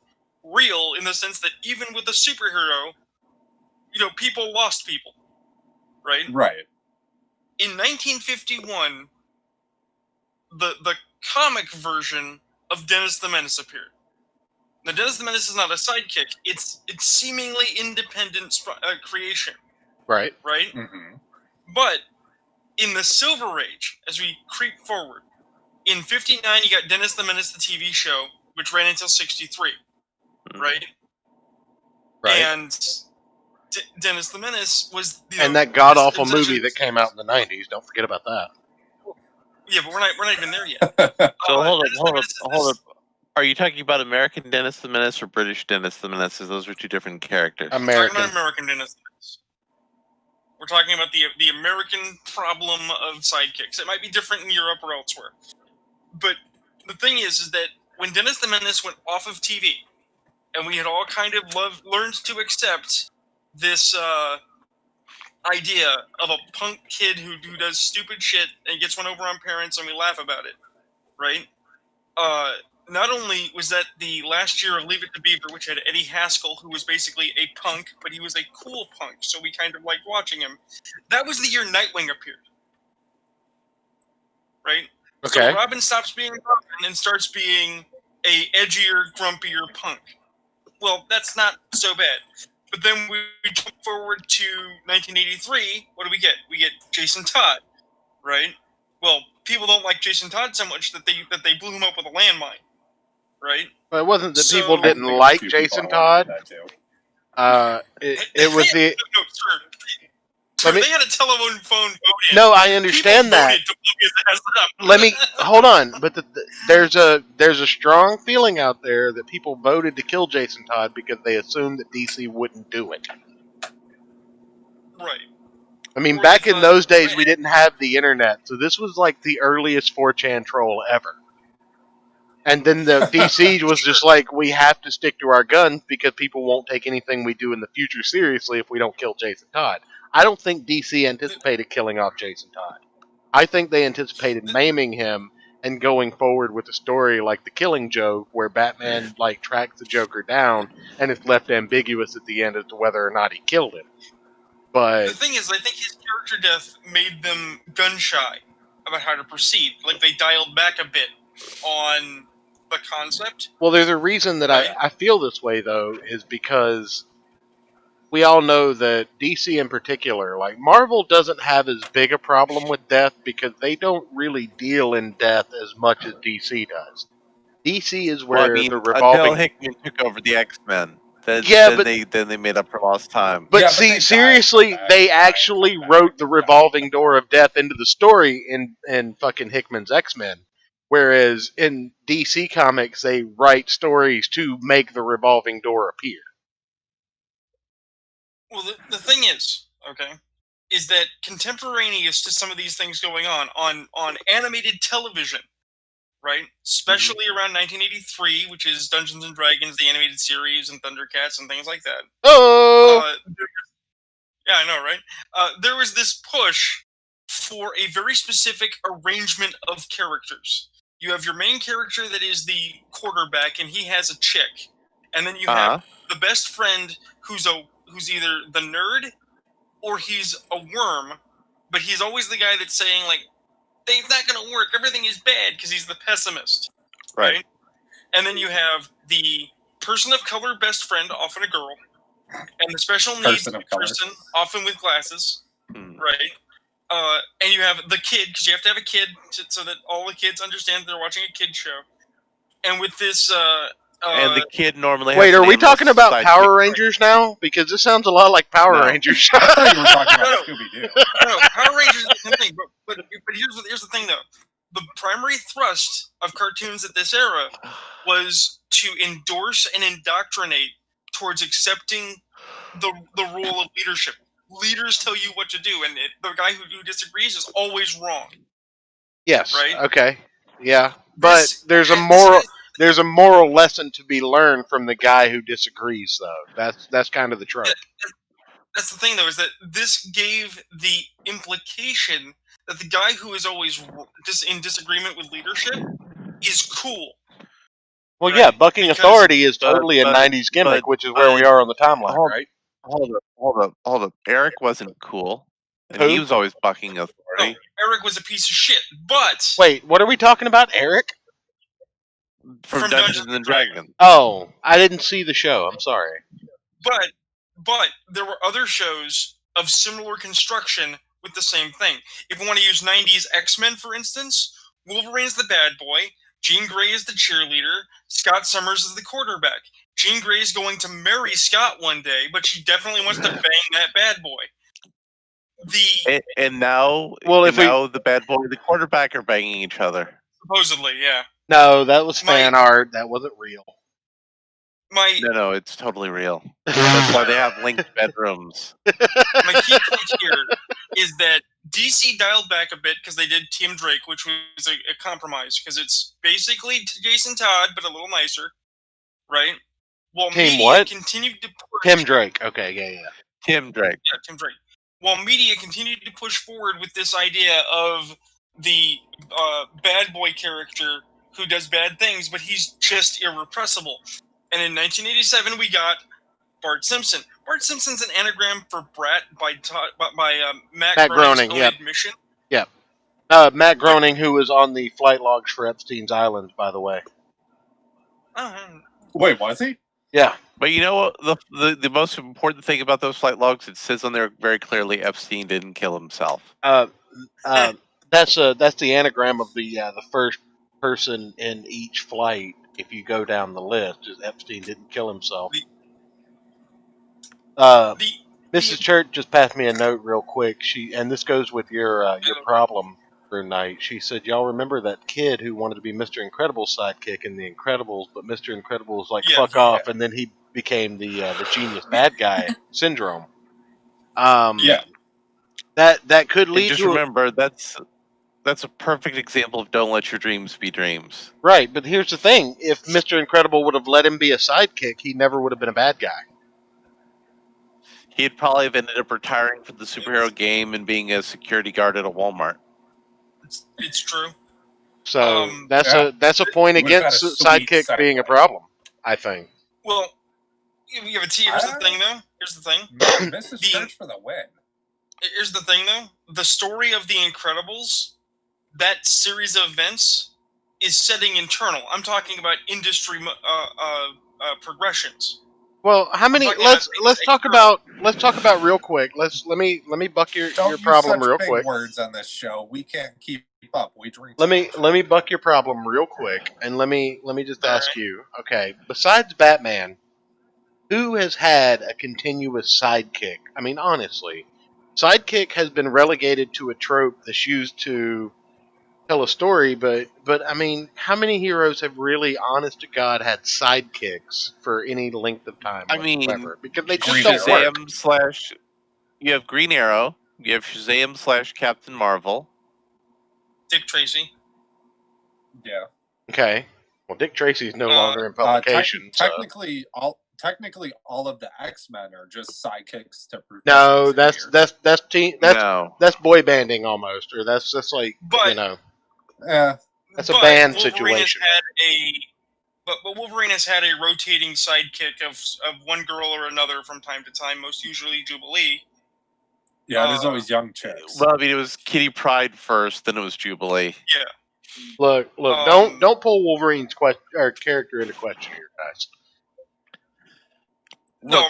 real in the sense that even with a superhero, people lost people, right? Right. In 1951, the comic version of Dennis the Menace appeared. Now, Dennis the Menace is not a sidekick; it's seemingly independent creation, Right. right? Mm-hmm. But in the Silver Age, as we creep forward, in 59 you got Dennis the Menace, the TV show, which ran until 63, right? Right. And Dennis the Menace was And that god awful essentially- movie that came out in the 90s. Don't forget about that. Yeah, but we're not even there yet. So hold Dennis the up. Menace is Are you talking about American Dennis the Menace or British Dennis the Menace? Those are two different characters. We're talking American. about American Dennis the Menace. We're talking about the American problem of sidekicks. It might be different in Europe or elsewhere. But the thing is that when Dennis the Menace went off of TV, and we had all kind of learned to accept this idea of a punk kid who does stupid shit and gets one over on parents, and we laugh about it, right? Not only was that the last year of Leave It to Beaver, which had Eddie Haskell, who was basically a punk, but he was a cool punk, so we kind of liked watching him. That was the year Nightwing appeared, right? Okay. So Robin stops being Robin and starts being a edgier, grumpier punk. Well, that's not so bad. But then we jump forward to 1983. What do we get? We get Jason Todd, right? Well, people don't like Jason Todd so much that they blew him up with a landmine, right? But it wasn't that So- people I didn't think a like few people Jason wanted Todd. that too. It was the. No, sir. Let me- They had a telephone phone vote in. No, I understand People that. voted to blow his ass up. Let me hold on, but there's a strong feeling out there that people voted to kill Jason Todd because they assumed that DC wouldn't do it. Right. I mean, Or back if, in those days, we didn't have the internet, so this was like the earliest 4chan troll ever. And then the DC was just like, we have to stick to our guns because people won't take anything we do in the future seriously if we don't kill Jason Todd. I don't think DC anticipated killing off Jason Todd. I think they anticipated maiming him and going forward with a story like The Killing Joke, where Batman like tracks the Joker down and it's left ambiguous at the end as to whether or not he killed him. But The thing is, I think his character death made them gun shy about how to proceed. Like they dialed back a bit on the concept. well, there's a reason that Right. I feel this way though, is because we all know that DC in particular, like Marvel doesn't have as big a problem with death because they don't really deal in death as much as DC does. DC is Well, I where mean, the until revolving. Hickman took over the X-Men, then, Yeah, then but- they made up for lost time. But Yeah, but see, they died, seriously, come back, they died, actually come back, wrote the died, revolving come door of death into the story in fucking Hickman's X-Men. Whereas in DC Comics, they write stories to make the revolving door appear. Well, the thing is, okay, is that contemporaneous to some of these things going on animated television, right? Especially around 1983, which is Dungeons and Dragons, the animated series, and Thundercats and things like that. Oh, Yeah, I know, right? There was this push for a very specific arrangement of characters. You have your main character that is the quarterback, and he has a chick, and then you have the best friend who's either the nerd or he's a worm, but he's always the guy that's saying like, "It's not going to work. Everything is bad," because he's the pessimist, right? And then you have the person of color best friend, often a girl, and the special needs Person of color. person, often with glasses, Hmm. right? And you have the kid, because you have to have a kid so that all the kids understand they're watching a kid show. And with this, And the kid normally wait, has are a we nameless talking about sidekick. Power Rangers now? Because this sounds a lot like Power No. Rangers. I thought you were talking No, about no. Scooby Doo. no, Power Rangers is the same thing. But here's the thing, though. The primary thrust of cartoons at this era was to endorse and indoctrinate towards accepting the role of leadership. Leaders tell you what to do, and the guy who disagrees is always wrong. Yes. Right? Okay. Yeah, but This- there's a moral lesson to be learned from the guy who disagrees, though. That's kind of the trope. That's the thing, though, is that this gave the implication that the guy who is always in disagreement with leadership is cool. Well, Right, yeah, bucking because- authority is but- totally a but- 90s gimmick, but- which is where we are on the timeline, hold- right? Hold up. Eric wasn't cool. And Who? he was always bucking No, authority. Eric was a piece of shit, but Wait, what are we talking about, Eric? From Dungeons and Dragons. Oh, I didn't see the show. I'm sorry. but there were other shows of similar construction with the same thing. If we want to use 90s X-Men, for instance, Wolverine's the bad boy, Jean Grey is the cheerleader, Scott Summers is the quarterback. Jean Grey is going to marry Scott one day, but she definitely wants to bang that bad boy. And now, Well, if we- now the bad boy and the quarterback are banging each other. Supposedly, yeah. No, that was My- fan art. That wasn't real. No, it's totally real. That's why they have linked bedrooms. My key point here is that DC dialed back a bit because they did Team Drake, which was a compromise because it's basically Jason Todd but a little nicer, right? While Team media what? continued to push, Tim Drake. Okay, yeah. Tim Drake. yeah, Tim Drake. While media continued to push forward with this idea of the bad boy character who does bad things, but he's just irrepressible. And in 1987, we got Bart Simpson. Bart Simpson's an anagram for brat by Matt Matt Groening's Groening, own yep. admission. Matt Groening, who was on the flight logs for Epstein's Island, by the way. Wait, was he? Yeah. But you know what? The most important thing about those flight logs, it says on there very clearly Epstein didn't kill himself. That's the anagram of the first person in each flight. If you go down the list, is Epstein didn't kill himself. Mrs. Church just passed me a note real quick. And this goes with your problem for night. She said, "Y'all remember that kid who wanted to be Mr. Incredible's sidekick in The Incredibles, but Mr. Incredible was like, Yeah, fuck off, and then he became the genius bad guy syndrome." Yeah. That could And lead just to remember, that's a perfect example of don't let your dreams be dreams. right. But here's the thing: if Mr. Incredible would have let him be a sidekick, he never would have been a bad guy. He'd probably have ended up retiring from the superhero game and being a security guard at a Walmart. It's true. So yeah. that's a point Would've had a against sweet Sidekick being a segue. problem, I think. Well, here's the thing, though. Here's the thing. Mrs. Church for the win. Here's the thing, though. The story of The Incredibles, that series of events, is setting internal. I'm talking about industry progressions. Well, how many? Let's talk about real quick. Let me buck your Don't problem use such real big quick. words on this show. We can't keep up. We drink. Let me buck your problem real quick, and let me just ask you. Okay, besides Batman, who has had a continuous sidekick? I mean, honestly, sidekick has been relegated to a trope that's used to tell a story, but I mean, how many heroes have really, honest to God, had sidekicks for any length of time I mean, whatsoever? Because they just Green don't work. Shazam / you have Green Arrow, you have Shazam / Captain Marvel. Dick Tracy. Yeah. Okay. Well, Dick Tracy's no longer in publication. Technically, all of the X-Men are just sidekicks to Professor No, Xavier. that's boy banding almost, or that's just like Yeah. that's a band Wolverine situation. But Wolverine has had a rotating sidekick of one girl or another from time to time, most usually Jubilee. Yeah, there's always young chicks. Well, I mean, it was Kitty Pryde first, then it was Jubilee. Yeah. Look! Don't pull Wolverine's character into question here, guys.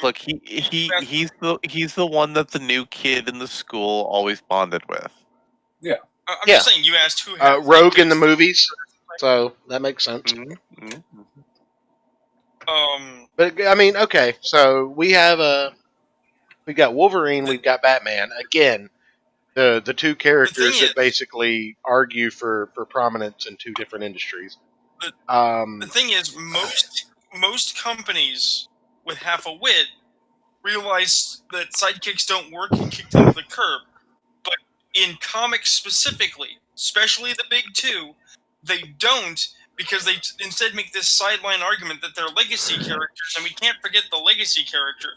Look! He's the one that the new kid in the school always bonded with. Yeah. I'm just saying. You asked who had Rogue in the movies, so that makes sense. Mm-hmm. But I mean, okay, so we got Wolverine, we've got Batman. Again, the two characters that basically argue for prominence in two different industries. The thing is, most companies with half a wit realize that sidekicks don't work and kick them to the curb. But in comics specifically, especially the big two, they don't, because they instead make this sideline argument that they're legacy characters, and we can't forget the legacy character.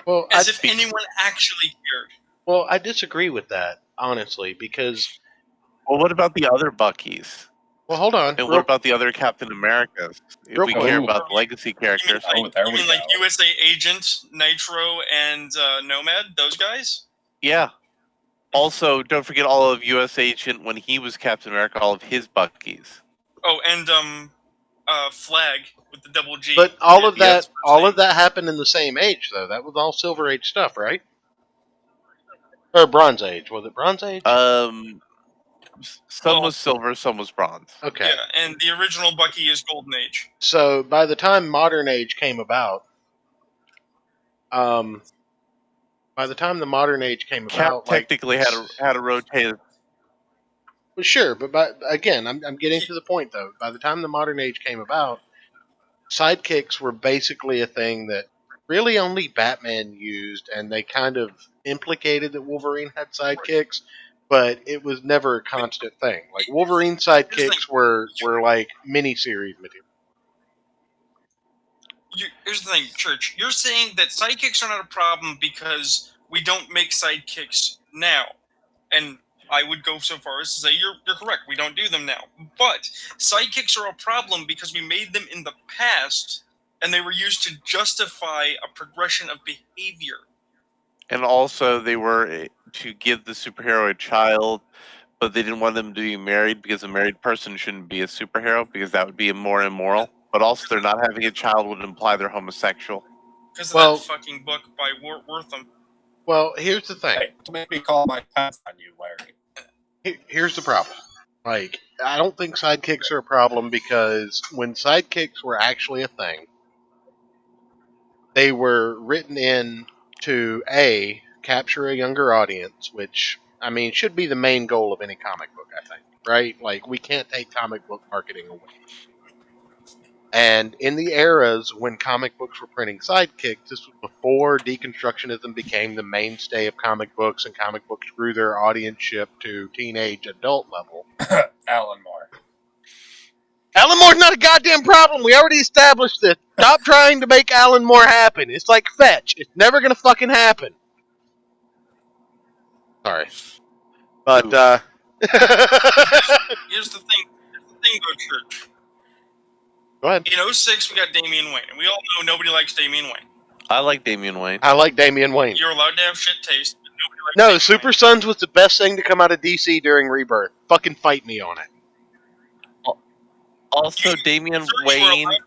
Well, as if anyone actually cared. Well, I disagree with that, honestly, because... Well, what about the other Buckies? Well, hold on. And what about the other Captain Americas? If we care about legacy characters. Like USA Agent, Nitro, and Nomad? Those guys? Yeah. Also, don't forget all of US Agent when he was Captain America, all of his Buckies. Oh, and Flag with the double G. But all of that happened in the same age, though. That was all Silver Age stuff, right? Or Bronze Age. Was it Bronze Age? Some was silver, some was bronze. Okay. Yeah, and the original Bucky is Golden Age. So by the time Modern Age came about, Cap technically had a rotated. Well, sure, but again, I'm getting to the point though. By the time the Modern Age came about, sidekicks were basically a thing that really only Batman used, and they kind of implicated that Wolverine had sidekicks, but it was never a constant thing. Like Wolverine sidekicks were like mini-series material. Here's the thing, Church. You're saying that sidekicks are not a problem because we don't make sidekicks now, and I would go so far as to say you're correct. We don't do them now, but sidekicks are a problem because we made them in the past, and they were used to justify a progression of behavior. And also, they were to give the superhero a child, but they didn't want them to be married because a married person shouldn't be a superhero because that would be more immoral. But also, they're not having a child would imply they're homosexual. Because of that fucking book by Wortham. Well, here's the thing. Hey, don't make me call my pants on you, Larry. Here's the problem. Like, I don't think sidekicks are a problem because when sidekicks were actually a thing, they were written in to capture a younger audience, which, I mean, should be the main goal of any comic book, I think, right? Like, we can't take comic book marketing away. And in the eras when comic books were printing sidekicks, this was before deconstructionism became the mainstay of comic books, and comic books grew their audienceship to teenage adult level. Alan Moore. Alan Moore's not a goddamn problem. We already established this. Stop trying to make Alan Moore happen. It's like Fetch. It's never gonna fucking happen. Sorry, but Here's the thing. Though, Church. go ahead. In 06, we got Damian Wayne, and we all know nobody likes Damian Wayne. I like Damian Wayne. I like Damian Wayne. You're allowed to have shit taste, but nobody likes No, Damian Super Wayne. Sons was the best thing to come out of DC during Rebirth. Fucking fight me on it. Also, Damian Sir, you are Wayne. allowed-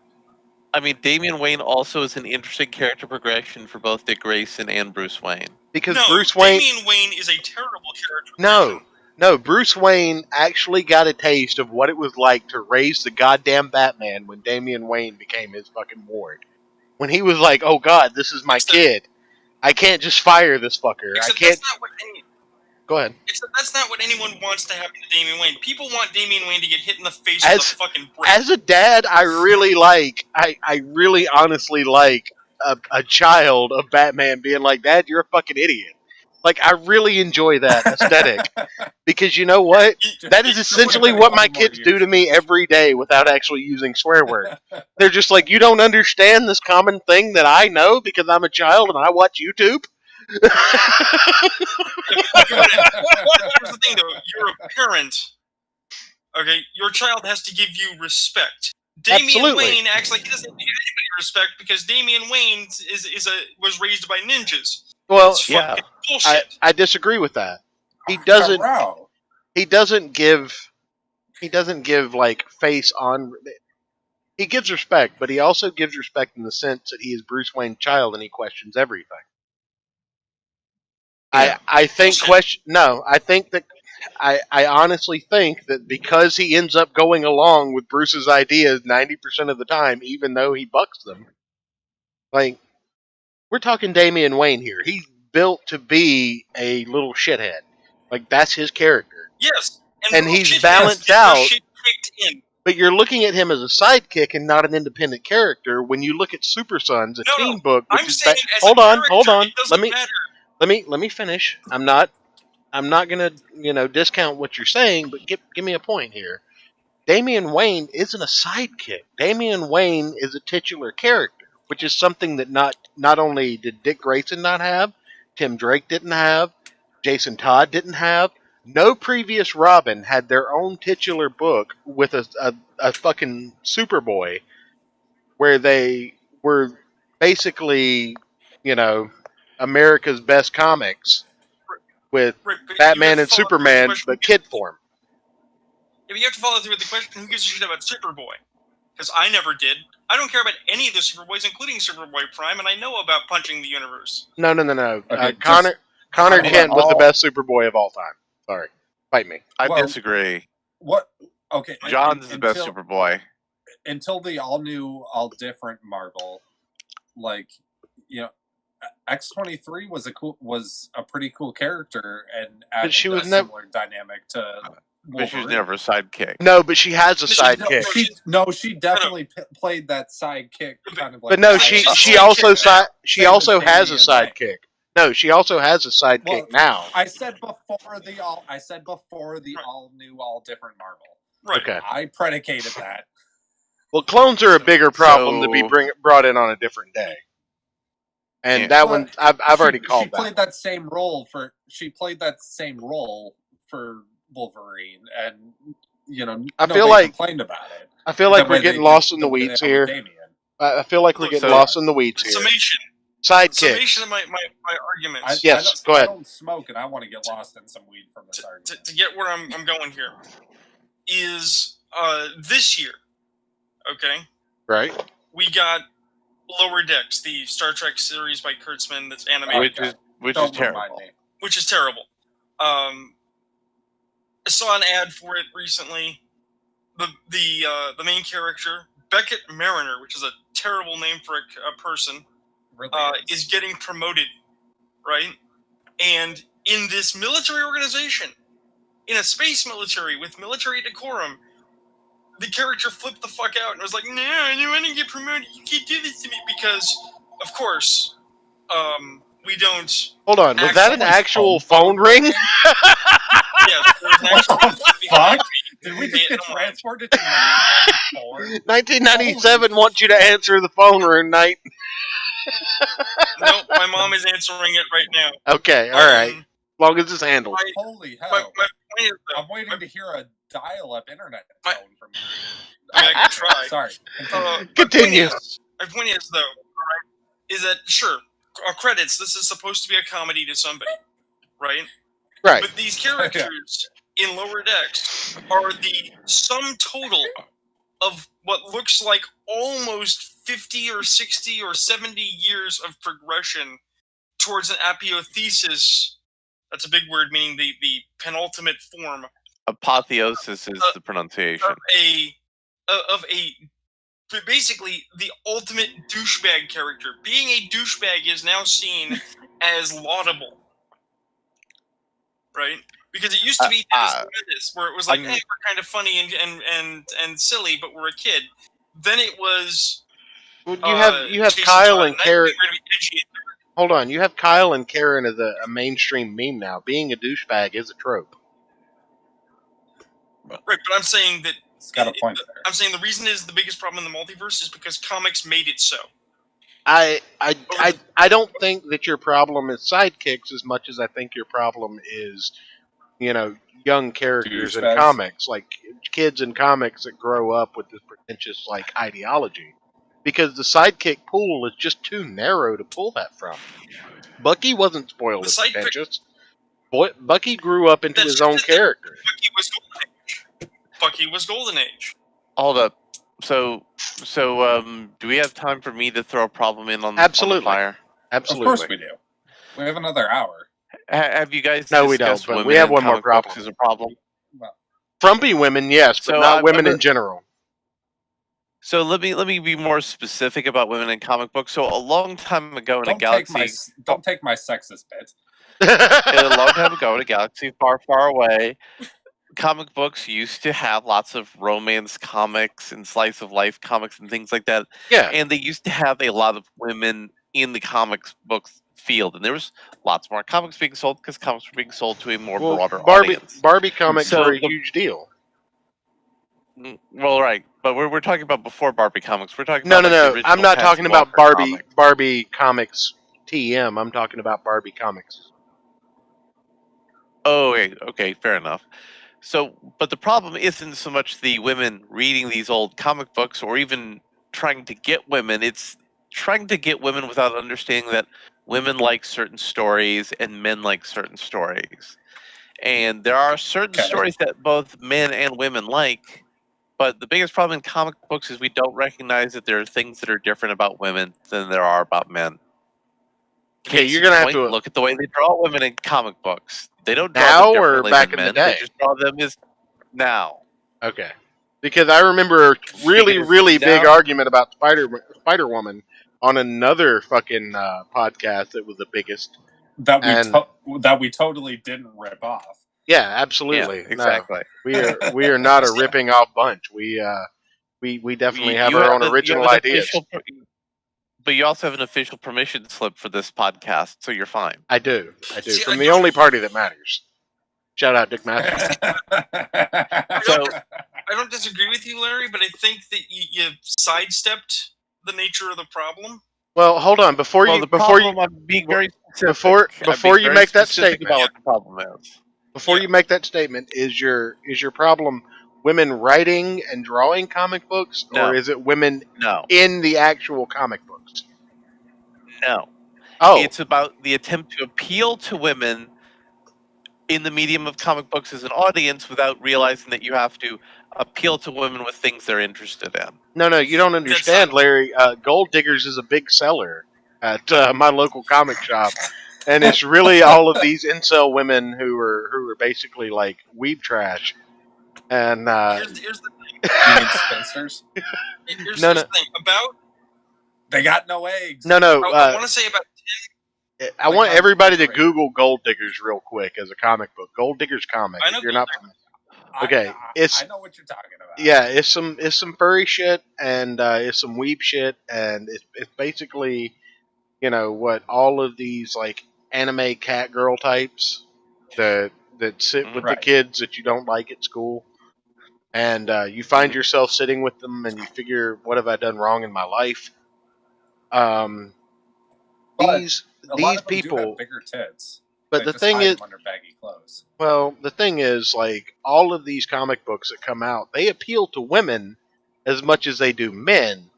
I mean, Damian Wayne also is an interesting character progression for both Dick Grayson and Bruce Wayne. Because No, Bruce Wayne. Damian Wayne is a terrible character. No, Bruce Wayne actually got a taste of what it was like to raise the goddamn Batman when Damian Wayne became his fucking ward. When he was like, oh god, this is my kid. I can't just fire this fucker. I Except can't. that's not what Go ahead. Except that's not what anyone wants to happen to Damian Wayne. People want Damian Wayne to get hit in the face As- with a fucking brick. As a dad, I really like, I really honestly like a child of Batman being like, Dad, you're a fucking idiot. Like, I really enjoy that aesthetic. Because you know what? That is essentially what my kids do to me every day without actually using swear words. They're just like, you don't understand this common thing that I know because I'm a child and I watch YouTube? Here's the thing, though. You're a parent. Okay? Your child has to give you respect. Damian Absolutely. Wayne acts like he doesn't give anybody respect because Damian Wayne was raised by ninjas. Well, It's yeah. fucking bullshit. I disagree with that. He doesn't give like face on. He gives respect, but he also gives respect in the sense that he is Bruce Wayne's child and he questions everything. Yeah. I think Bullshit. I honestly think that because he ends up going along with Bruce's ideas 90% of the time, even though he bucks them, like, we're talking Damian Wayne here. He's built to be a little shithead. Like, that's his character. Yes. And little he's shit balanced has out. their shit kicked in. But you're looking at him as a sidekick and not an independent character when you look at Super Sons, a No, teen book, which I'm is saying as hold a on. character, it doesn't matter. Let me finish. I'm not gonna, discount what you're saying, but give me a point here. Damian Wayne isn't a sidekick. Damian Wayne is a titular character, which is something that not only did Dick Grayson not have, Tim Drake didn't have, Jason Todd didn't have. No previous Robin had their own titular book with a fucking Superboy, where they were basically, America's best comics with Right, but you Batman have and to follow through with the Superman, question. but kid form. Yeah, but you have to follow through with the question, who gives a shit about Superboy? Because I never did. I don't care about any of the Superboys, including Superboy Prime, and I know about punching the universe. No. Okay, Connor hold Kent on, was the all- best Superboy of all time. Sorry. Fight me. I Well, disagree. What? Okay. John's the best Superboy. Until the all new, all different Marvel, like, X-23 was a pretty cool character and added she was a nev- similar dynamic to But she was Wolverine. never a sidekick. No, but she has a No, sidekick. She definitely played that sidekick kind of like. But no, Like, she she's a she sidekick also now. she Same also as has a Damian Wayne. sidekick. No, she also has a sidekick Well, now. I said before the all new, all different Marvel. Right. Okay. I predicated that. Well, clones are a bigger problem to be So- brought in on a different day. And Yeah. that Well, one I've already called She that. played that same role for. She played that same role for Wolverine, and I nobody feel like- complained about it. I feel like The way we're getting they lost did- in the way they weeds did with here. Damian. I feel like we're Look, getting so- lost in the weeds here. Summation. Sidekick. Summation of my arguments. Yes, go I ahead. don't smoke, and I want to get lost in some weed from this argument. To get where I'm going here is this year, okay, Right? we got Lower Decks, the Star Trek series by Kurtzman that's animated, Which is Don't terrible. remind me. which is terrible. I saw an ad for it recently. The main character, Beckett Mariner, which is a terrible name for a person, Really is getting promoted, right? And in this military organization, in a space military with military decorum, the character flipped the fuck out and was like, "No, I don't want to get promoted. You can't do this to me." Because, of course, we don't. Hold on. Was that an actual phone ring? Yeah, there's an actual Fuck? Did we Say just it get no more. transported to 1994? 1997 wants you to answer the phone, Rune Knight. Nope, my mom is answering it right now. Okay, all right. long as it's handled. Holy hell! My point is, though, I'm waiting to hear a dial-up internet My- tone from you. I mean, I could try. Sorry. Continue. My point is, though, right, is that sure, credits. This is supposed to be a comedy to somebody, right? Right. But these characters in Lower Decks are the sum total of what looks like almost 50 or 60 or 70 years of progression towards an apotheosis. That's a big word, meaning the penultimate form Apotheosis is the pronunciation. of basically the ultimate douchebag character. Being a douchebag is now seen as laudable, right? Because it used to be this, where it was like, hey, we're kind of funny and silly, but we're a kid. Then it was. Well, you have Kyle and Karen. Hold on, you have Kyle and Karen as a mainstream meme now. Being a douchebag is a trope. Right, but I'm saying that It's got a point there. I'm saying the reason is the biggest problem in the multiverse is because comics made it so. I don't think that your problem is sidekicks as much as I think your problem is, young characters in Douchebags. comics, like kids in comics that grow up with this pretentious ideology. Because the sidekick pool is just too narrow to pull that from. Bucky wasn't spoiled as pretentious. Bucky grew up into his own character. Bucky was Golden Age. Hold up. So, do we have time for me to throw a problem in on the fire? Absolutely. Of course we do. We have another hour. Have you guys No, we don't, discussed but women we have in one more comic books problem. as a problem? Frumpy women, yes, but So, not women in general. So let me be more specific about women in comic books. So a long time ago in a galaxy, Don't take my sexist bit. a long time ago in a galaxy far, far away, comic books used to have lots of romance comics and slice of life comics and things like that. Yeah. And they used to have a lot of women in the comics books field, and there was lots more comics being sold because comics were being sold to a more broader audience. Barbie comics were a huge deal. Well, right, but we're talking about before Barbie comics. We're talking No. about the original I'm not Patsy talking about Walker comics. Barbie comics TM. I'm talking about Barbie comics. Oh, okay, fair enough. So, but the problem isn't so much the women reading these old comic books or even trying to get women. It's trying to get women without understanding that women like certain stories and men like certain stories. And there are certain stories that both men and women like. But the biggest problem in comic books is we don't recognize that there are things that are different about women than there are about men. Okay, you're gonna have to look at the way they draw women in comic books. They don't draw now them or differently back than in men. the day. They just draw them as now. Okay, because I remember a really big argument about Spider Woman on another fucking podcast that was the biggest that we totally didn't rip off. Yeah, absolutely. Yeah, exactly. No, we are not a ripping off bunch. We definitely have our own original ideas. But you also have an official permission slip for this podcast, so you're fine. I do. From the only party that matters. Shout out Dick Masters. I don't disagree with you, Larry, but I think that you sidestepped the nature of the problem. Well, hold on. Before you make that statement about what the problem is. Before you make that statement, is your problem women writing and drawing comic books, or is it women in the actual comic books? No. Oh. It's about the attempt to appeal to women in the medium of comic books as an audience without realizing that you have to appeal to women with things they're interested in. No, you don't understand, Larry. Gold Diggers is a big seller at my local comic shop. And it's really all of these incel women who are basically like weeb trash. And here's the thing. You mean spinsters? Here's the thing about they got no eggs. No. I want to say about. I want everybody to Google Gold Diggers real quick as a comic book. Gold Diggers comic. I know if you're not familiar. Okay, I know what you're talking about. Yeah, it's some furry shit and it's some weeb shit, and it's basically what all of these like anime cat girl types that sit with the kids that you don't like at school, and you find yourself sitting with them and you figure, what have I done wrong in my life? These lot of them people do have bigger tits. But They the just thing hide is, them under baggy clothes. well, the thing is, like, all of these comic books that come out, they appeal to women as much as they do men.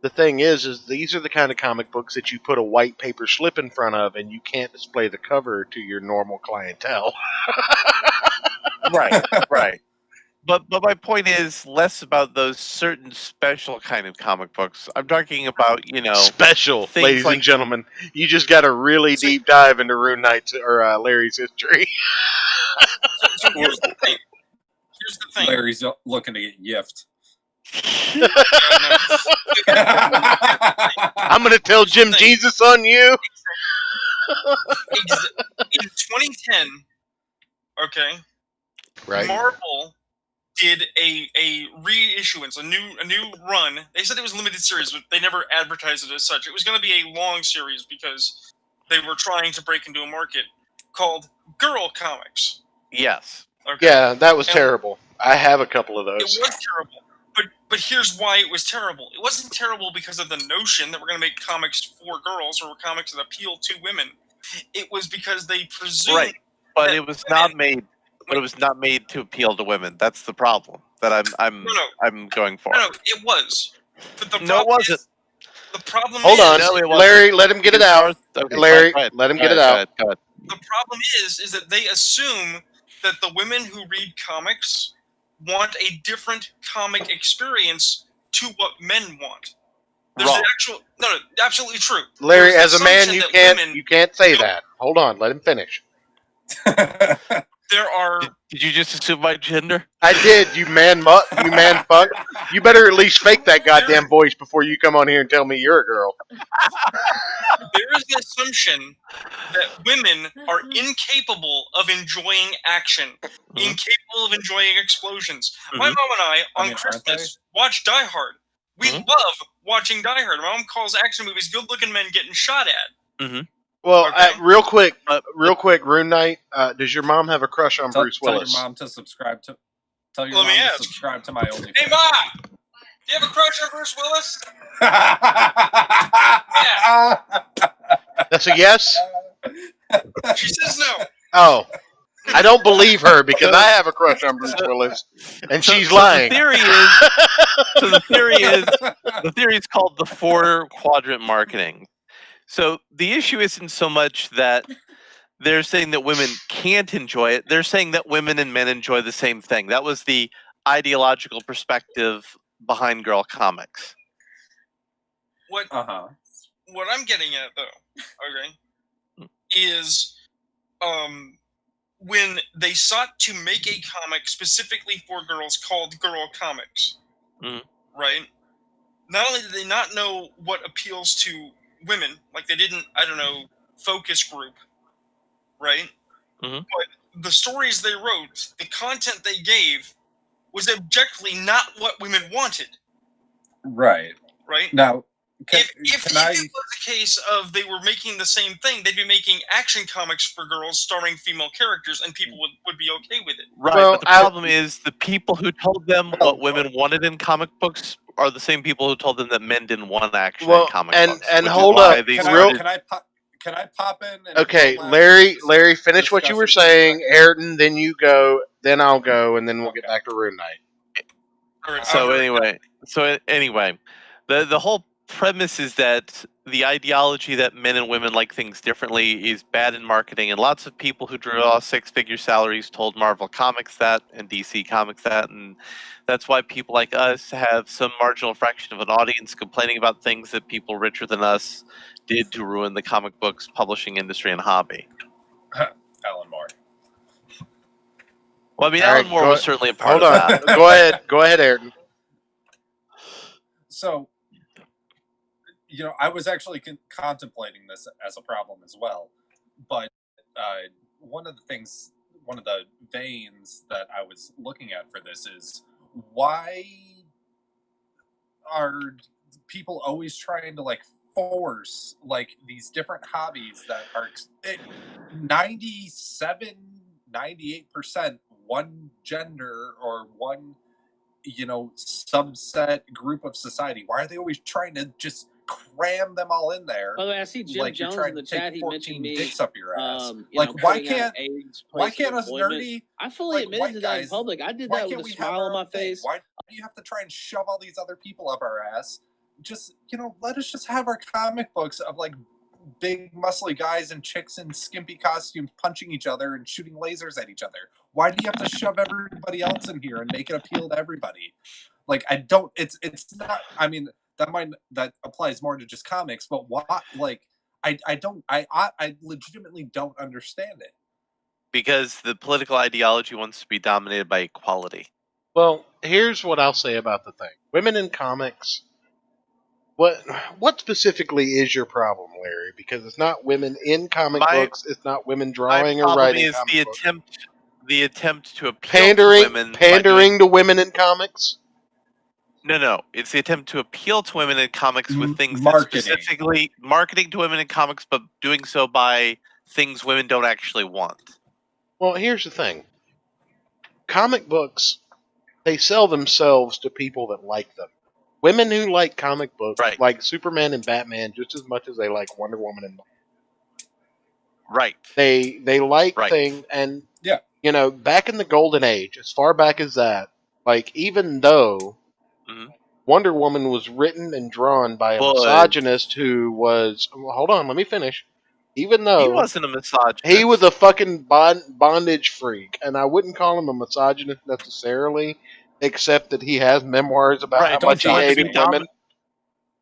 The thing is these are the kind of comic books that you put a white paper slip in front of, and you can't display the cover to your normal clientele. Right, right. But my point is less about those certain special kind of comic books. I'm talking about, Special, things ladies like and gentlemen. You just got a really So- deep dive into Rune Knight's or Larry's history. So here's the thing. Here's the thing. Larry's looking to get yiffed. I'm going to tell Jim Thing. Jesus on you. In 2010, okay, Right. Marvel did a reissuance, a new run. They said it was a limited series, but they never advertised it as such. It was going to be a long series because they were trying to break into a market called Girl Comics. yes. Okay? Yeah, that was And terrible. I have a couple of It those. was terrible. But here's why it was terrible. It wasn't terrible because of the notion that we're going to make comics for girls or comics that appeal to women. It was because they presumed Right. But that it was women- not made but it was not made to appeal to women. That's the problem that I'm going for. No, it was. But the No, it problem wasn't. is- the problem Hold is, on. No, it wasn't. Larry, let him get it out. Okay, Larry, go ahead. let him Go get it ahead, out. Go ahead. the problem is that they assume that the women who read comics want a different comic experience to what men want. There's Wrong. an actual no, absolutely true. Larry, There's as the a man, assumption you that can't say don't- that. Hold on, let him finish. There are Did you just assume my gender? I did, you man fuck. You better at least fake that goddamn voice before you come on here and tell me you're a girl. there is an assumption that women are incapable of enjoying action, incapable of enjoying explosions. My Mhm. mom and I, on I mean, aren't Christmas, watch Die Hard. We Mhm. love watching Die Hard. My mom calls action movies good-looking men getting shot at. Well, Okay. real quick, But- Rune Knight, does your mom have a crush on tell, Bruce tell your Willis? mom to subscribe to. Tell your Let me mom to ask. subscribe to my OnlyFans. Hey, Ma! Do you have a crush on Bruce Willis? That's a yes? She says no. Oh. I don't believe her because I have a crush on Bruce Willis, and she's so lying. The theory is called the 4-quadrant marketing. So the issue isn't so much that they're saying that women can't enjoy it. They're saying that women and men enjoy the same thing. That was the ideological perspective behind girl comics. What I'm getting at, though, okay, is when they sought to make a comic specifically for girls called Girl Comics, right? Not only did they not know what appeals to women, like they didn't, focus group, right? Mhm. But the stories they wrote, the content they gave, was objectively not what women wanted, Right. right? Now, If it was a case of they were making the same thing, they'd be making action comics for girls starring female characters, and people would be okay with it. Right, Well, but the problem is the people who told them Well, what women wanted in comic books are the same people who told them that men didn't want action Well, in comic and- books. and which hold is why up, they can started. can I pop in? And Okay, have Larry, this finish what you were discussion for a saying. second? Ayrton, then you go, then I'll go, and then we'll get Okay. back to Rune Knight. All right, So I'm- anyway, the whole premise is that the ideology that men and women like things differently is bad in marketing, and lots of people who draw 6-figure salaries told Marvel Comics that and DC Comics that, and that's why people like us have some marginal fraction of an audience complaining about things that people richer than us did to ruin the comic books publishing industry and hobby. Alan Moore. Well, I mean, All Alan right, Moore was certainly a part Hold of on. that. Go ahead, Ayrton. So, I was actually contemplating this as a problem as well. But one of the veins that I was looking at for this is why are people always trying to force these different hobbies that are 98% one gender or one subset group of society? Why are they always trying to just cram them all in there. By the way, I see Jim like you're Jones trying in the to take chat. He 14 mentioned me. dicks up your ass. You know, why putting out can't AIDS why place can't of us employment. nerdy I fully like, white admitted to that in guys? public. I did Why that can't with a we have smile our on my own thing? face. Why do you have to try and shove all these other people up our ass? Just let us just have our comic books of like big muscly guys and chicks in skimpy costumes punching each other and shooting lasers at each other. Why do you have to shove everybody else in here and make it appeal to everybody? Like I don't. It's not. I mean that applies more to just comics, but why? Like I legitimately don't understand it. Because the political ideology wants to be dominated by equality. Well, here's what I'll say about the thing. Women in comics. What specifically is your problem, Larry? Because it's not women in comic books. It's not women My drawing or problem writing is comic books. the attempt to appeal to women. Pandering to women in comics. No. It's the attempt to appeal to women in comics with things Marketing. that specifically marketing to women in comics, but doing so by things women don't actually want. Well, here's the thing. Comic books, they sell themselves to people that like them. Women who like comic books Right. like Superman and Batman just as much as they like Wonder Woman and Right. They like Right. things, and Yeah. Back in the Golden Age, as far back as that, like even though Mhm. Wonder Woman was written and drawn by a But- misogynist who was hold on, let me finish. Even though He wasn't a misogynist. he was a fucking bondage freak, and I wouldn't call him a misogynist necessarily, except that he has memoirs about Right, how don't much he dox hated me. women,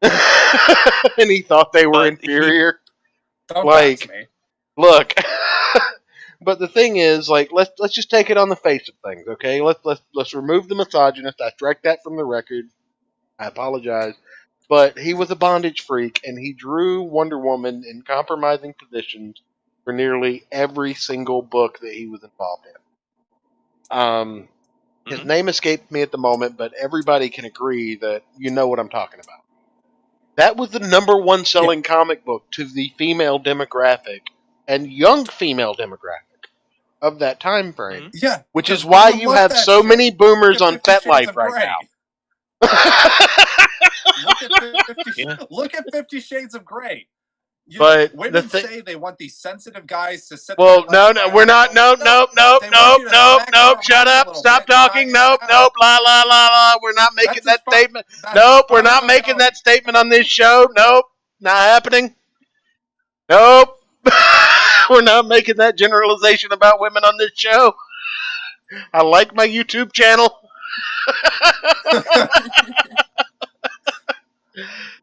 and he thought they were But inferior. Don't Like- dox me. Look, but the thing is, like, let's just take it on the face of things, okay? Let's remove the misogynist. I strike that from the record. I apologize, but he was a bondage freak, and he drew Wonder Woman in compromising positions for nearly every single book that he was involved in. His Mhm. name escaped me at the moment, but everybody can agree that you know what I'm talking about. That was the number one selling comic book to the female demographic and young female demographic of that time frame. Mhm. Yeah, Which is because why women you love have that so shit. many boomers Look on at 50 Shades FetLife of right Grey. now. Yeah. Look at 50 Shades of Grey. But women the say they want these sensitive guys to sit Well, there. no, we're not. Nope. They want you to smack them around Shut a up. little Stop bit and talking. try it out. La, la, la, la. We're not making That's that as statement. that's Nope, as we're far not as I'm making going. that statement on this show. Nope, not happening. Nope. We're not making that generalization about women on this show. I like my YouTube channel.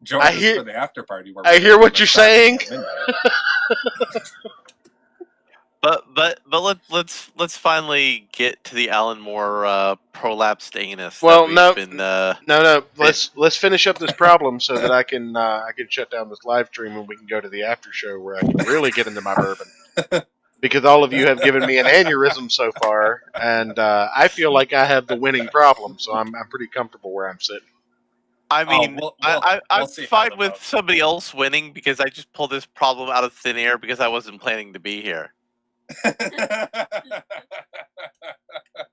Join I us hear- for the after party. Where I we're hear gonna what do you're misogyny saying. at midnight. But let's finally get to the Alan Moore prolapsed anus. Well, that we've been. No. Let's finish up this problem so that I can shut down this live stream and we can go to the after show where I can really get into my bourbon. Because all of you have given me an aneurysm so far, and I feel like I have the winning problem, so I'm pretty comfortable where I'm sitting. I mean, I'm we'll see how fine the with votes. somebody else winning because I just pulled this problem out of thin air because I wasn't planning to be here.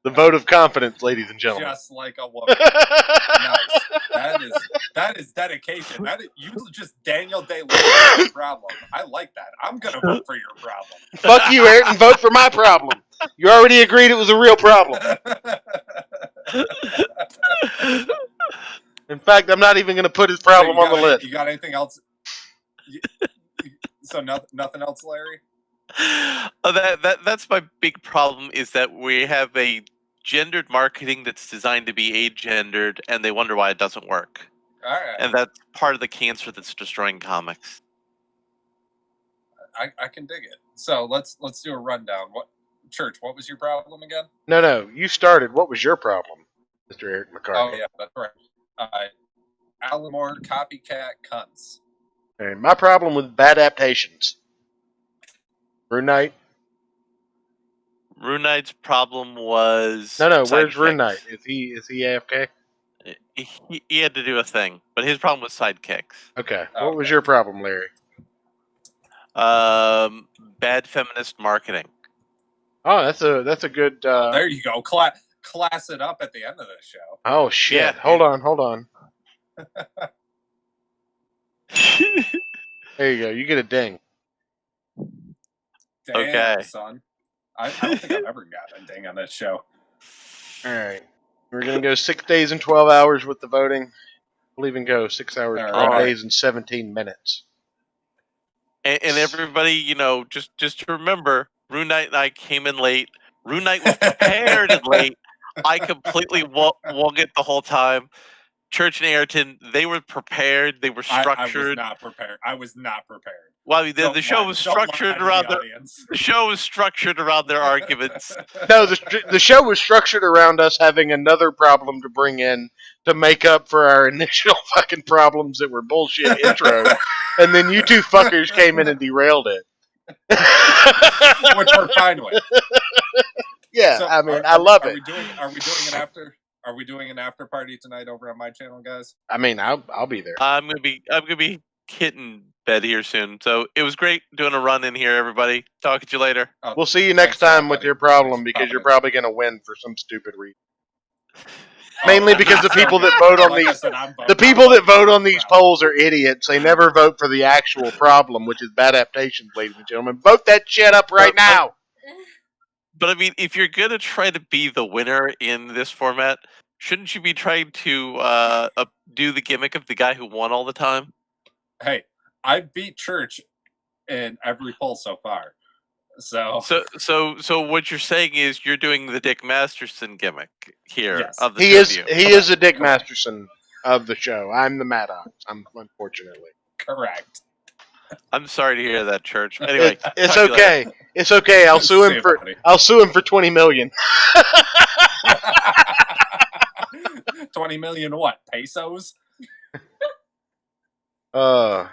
The vote of confidence, ladies and gentlemen. Just like a woman. Nice. That is dedication. You just Daniel Day-Lewis your problem. I like that. I'm gonna vote for your problem. Fuck you, Ayrton. Vote for my problem. You already agreed it was a real problem. In fact, I'm not even going to put his problem on the list. You got anything else? So nothing else, Larry? That's my big problem is that we have a gendered marketing that's designed to be agendered, and they wonder why it doesn't work. All right. And that's part of the cancer that's destroying comics. I can dig it. So let's do a rundown. Church? What was your problem again? No. You started. What was your problem, Mr. Eric McCarthy? Oh yeah, that's right. Alan Moore copycat cunts. And my problem with bad adaptations. Rune Knight. Rune Knight's problem was No. Where's sidekicks. Rune Knight? Is he AFK? He had to do a thing, but his problem was sidekicks. Okay. What was your problem, Larry? Bad feminist marketing. Oh, that's a good. There you go. Class it up at the end of this show. Oh shit! Yeah. Hold on. There you go. You get a ding. Damn, Okay. son. I don't think I've ever gotten a ding on this show. All right. We're going to go 6 days and 12 hours with the voting. We'll even go 6 hours, All 12 right. days, and 17 minutes. And everybody, just to remember, Rune Knight and I came in late. Rune Knight was prepared and late. I completely wung it the whole time. Church and Ayrton, they were prepared. They were structured. I was not prepared. Well, the show was structured around the show was structured around their arguments. No, the show was structured around us having another problem to bring in to make up for our initial fucking problems that were bullshit intro, and then you two fuckers came in and derailed it. Which we're fine with. Yeah, So, I mean, I love it. Are we doing an after party tonight over on my channel, guys? I mean, I'll be there. I'm gonna be hitting bed here soon. So it was great doing a run in here, everybody. Talk to you later. We'll see you next time with your problem because you're probably going to win for some stupid reason. Mainly because the people that vote on these polls are idiots. They never vote for the actual problem, which is bad adaptations, ladies and gentlemen. Vote that shit up right now. But I mean, if you're gonna try to be the winner in this format, shouldn't you be trying to do the gimmick of the guy who won all the time? Hey, I beat Church in every poll so far. So what you're saying is you're doing the Dick Masterson gimmick here. Yes. Of the He is a Dick Masterson of the show. I'm the Maddox. Unfortunately. Correct. I'm sorry to hear that, Church. Anyway, it's okay. It's okay. I'll sue him for $20 million. 20 million what? Pesos? 20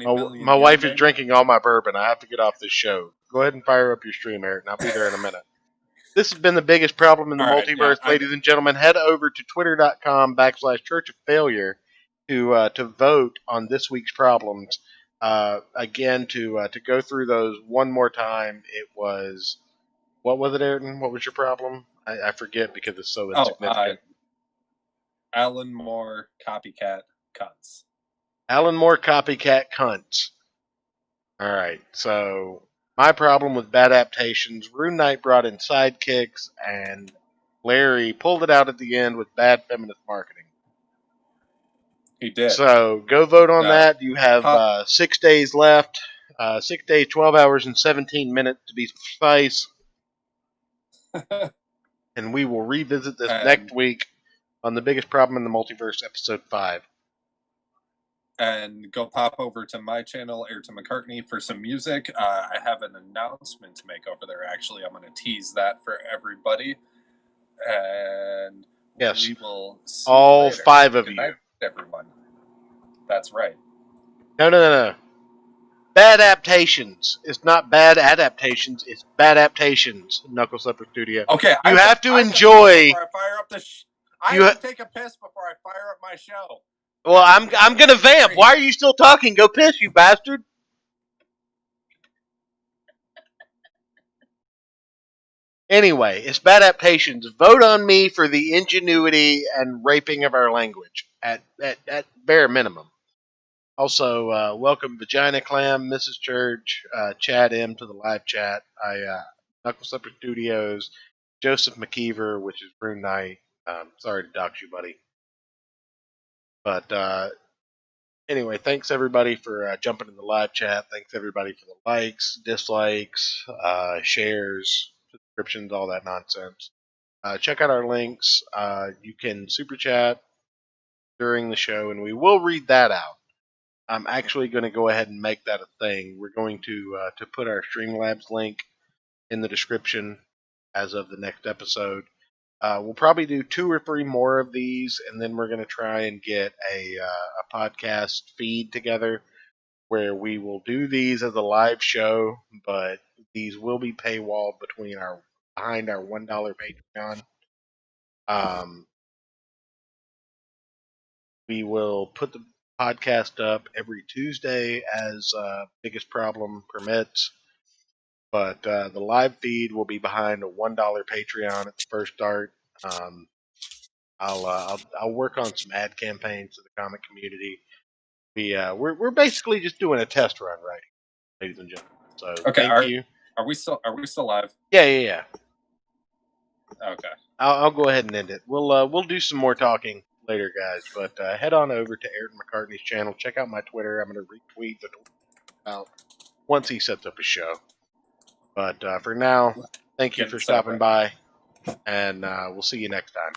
million. My wife is drinking all my bourbon. I have to get off this show. Go ahead and fire up your stream, Eric, and I'll be there in a minute. This has been the biggest problem in the multiverse, ladies and gentlemen. Head over to twitter.com/Church of Failure to vote on this week's problems. Again, to go through those one more time, it was, what was it, Ayrton? What was your problem? I forget because it's so insignificant. Alan Moore copycat cunts. Alan Moore copycat cunts. All right, so my problem with bad adaptations, Rune Knight brought in sidekicks, and Larry pulled it out at the end with bad feminist marketing. He did. So go vote on that. You have 6 days left. 6 days, 12 hours, and 17 minutes to be precise. And we will revisit this next week on The Biggest Problem in the Multiverse, Episode 5. And go pop over to my channel, Ayrton McCartney, for some music. I have an announcement to make over there, actually. I'm going to tease that for everybody. And yes, we will see all you later. 5 of Good you. night, everyone. That's right. No. Bad adaptations. It's not bad adaptations. It's bad adaptations. Knuckle Slipper Studio. Okay, you have to enjoy. I have to take a piss before I fire up my show. Well, I'm gonna vamp. Why are you still talking? Go piss, you bastard. Anyway, it's bad adaptations. Vote on me for the ingenuity and raping of our language at bare minimum. Also, welcome Vagina Clam, Mrs. Church, Chad M to the live chat. Knuckle Slipper Studios, Joseph McKeever, which is Rune Knight. Sorry to dox you, buddy. But anyway, thanks everybody for jumping in the live chat. Thanks everybody for the likes, dislikes, shares, subscriptions, all that nonsense. Check out our links. You can super chat during the show, and we will read that out. I'm actually going to go ahead and make that a thing. We're going to put our Streamlabs link in the description as of the next episode. We'll probably do 2 or 3 more of these, and then we're going to try and get a podcast feed together where we will do these as a live show, but these will be paywalled behind our $1 Patreon. We will put the podcast up every Tuesday as Biggest Problem permits, but the live feed will be behind a $1 Patreon at the first start. I'll work on some ad campaigns to the comic community. we're basically just doing a test run, right, ladies and gentlemen. So Okay, thank you. Are we still live? Yeah. Okay. I'll go ahead and end it. We'll do some more talking later, guys. But head on over to Ayrton McCartney's channel. Check out my Twitter. I'm going to retweet the out once he sets up his show. But for now, thank you Get for set up stopping right. by, and we'll see you next time.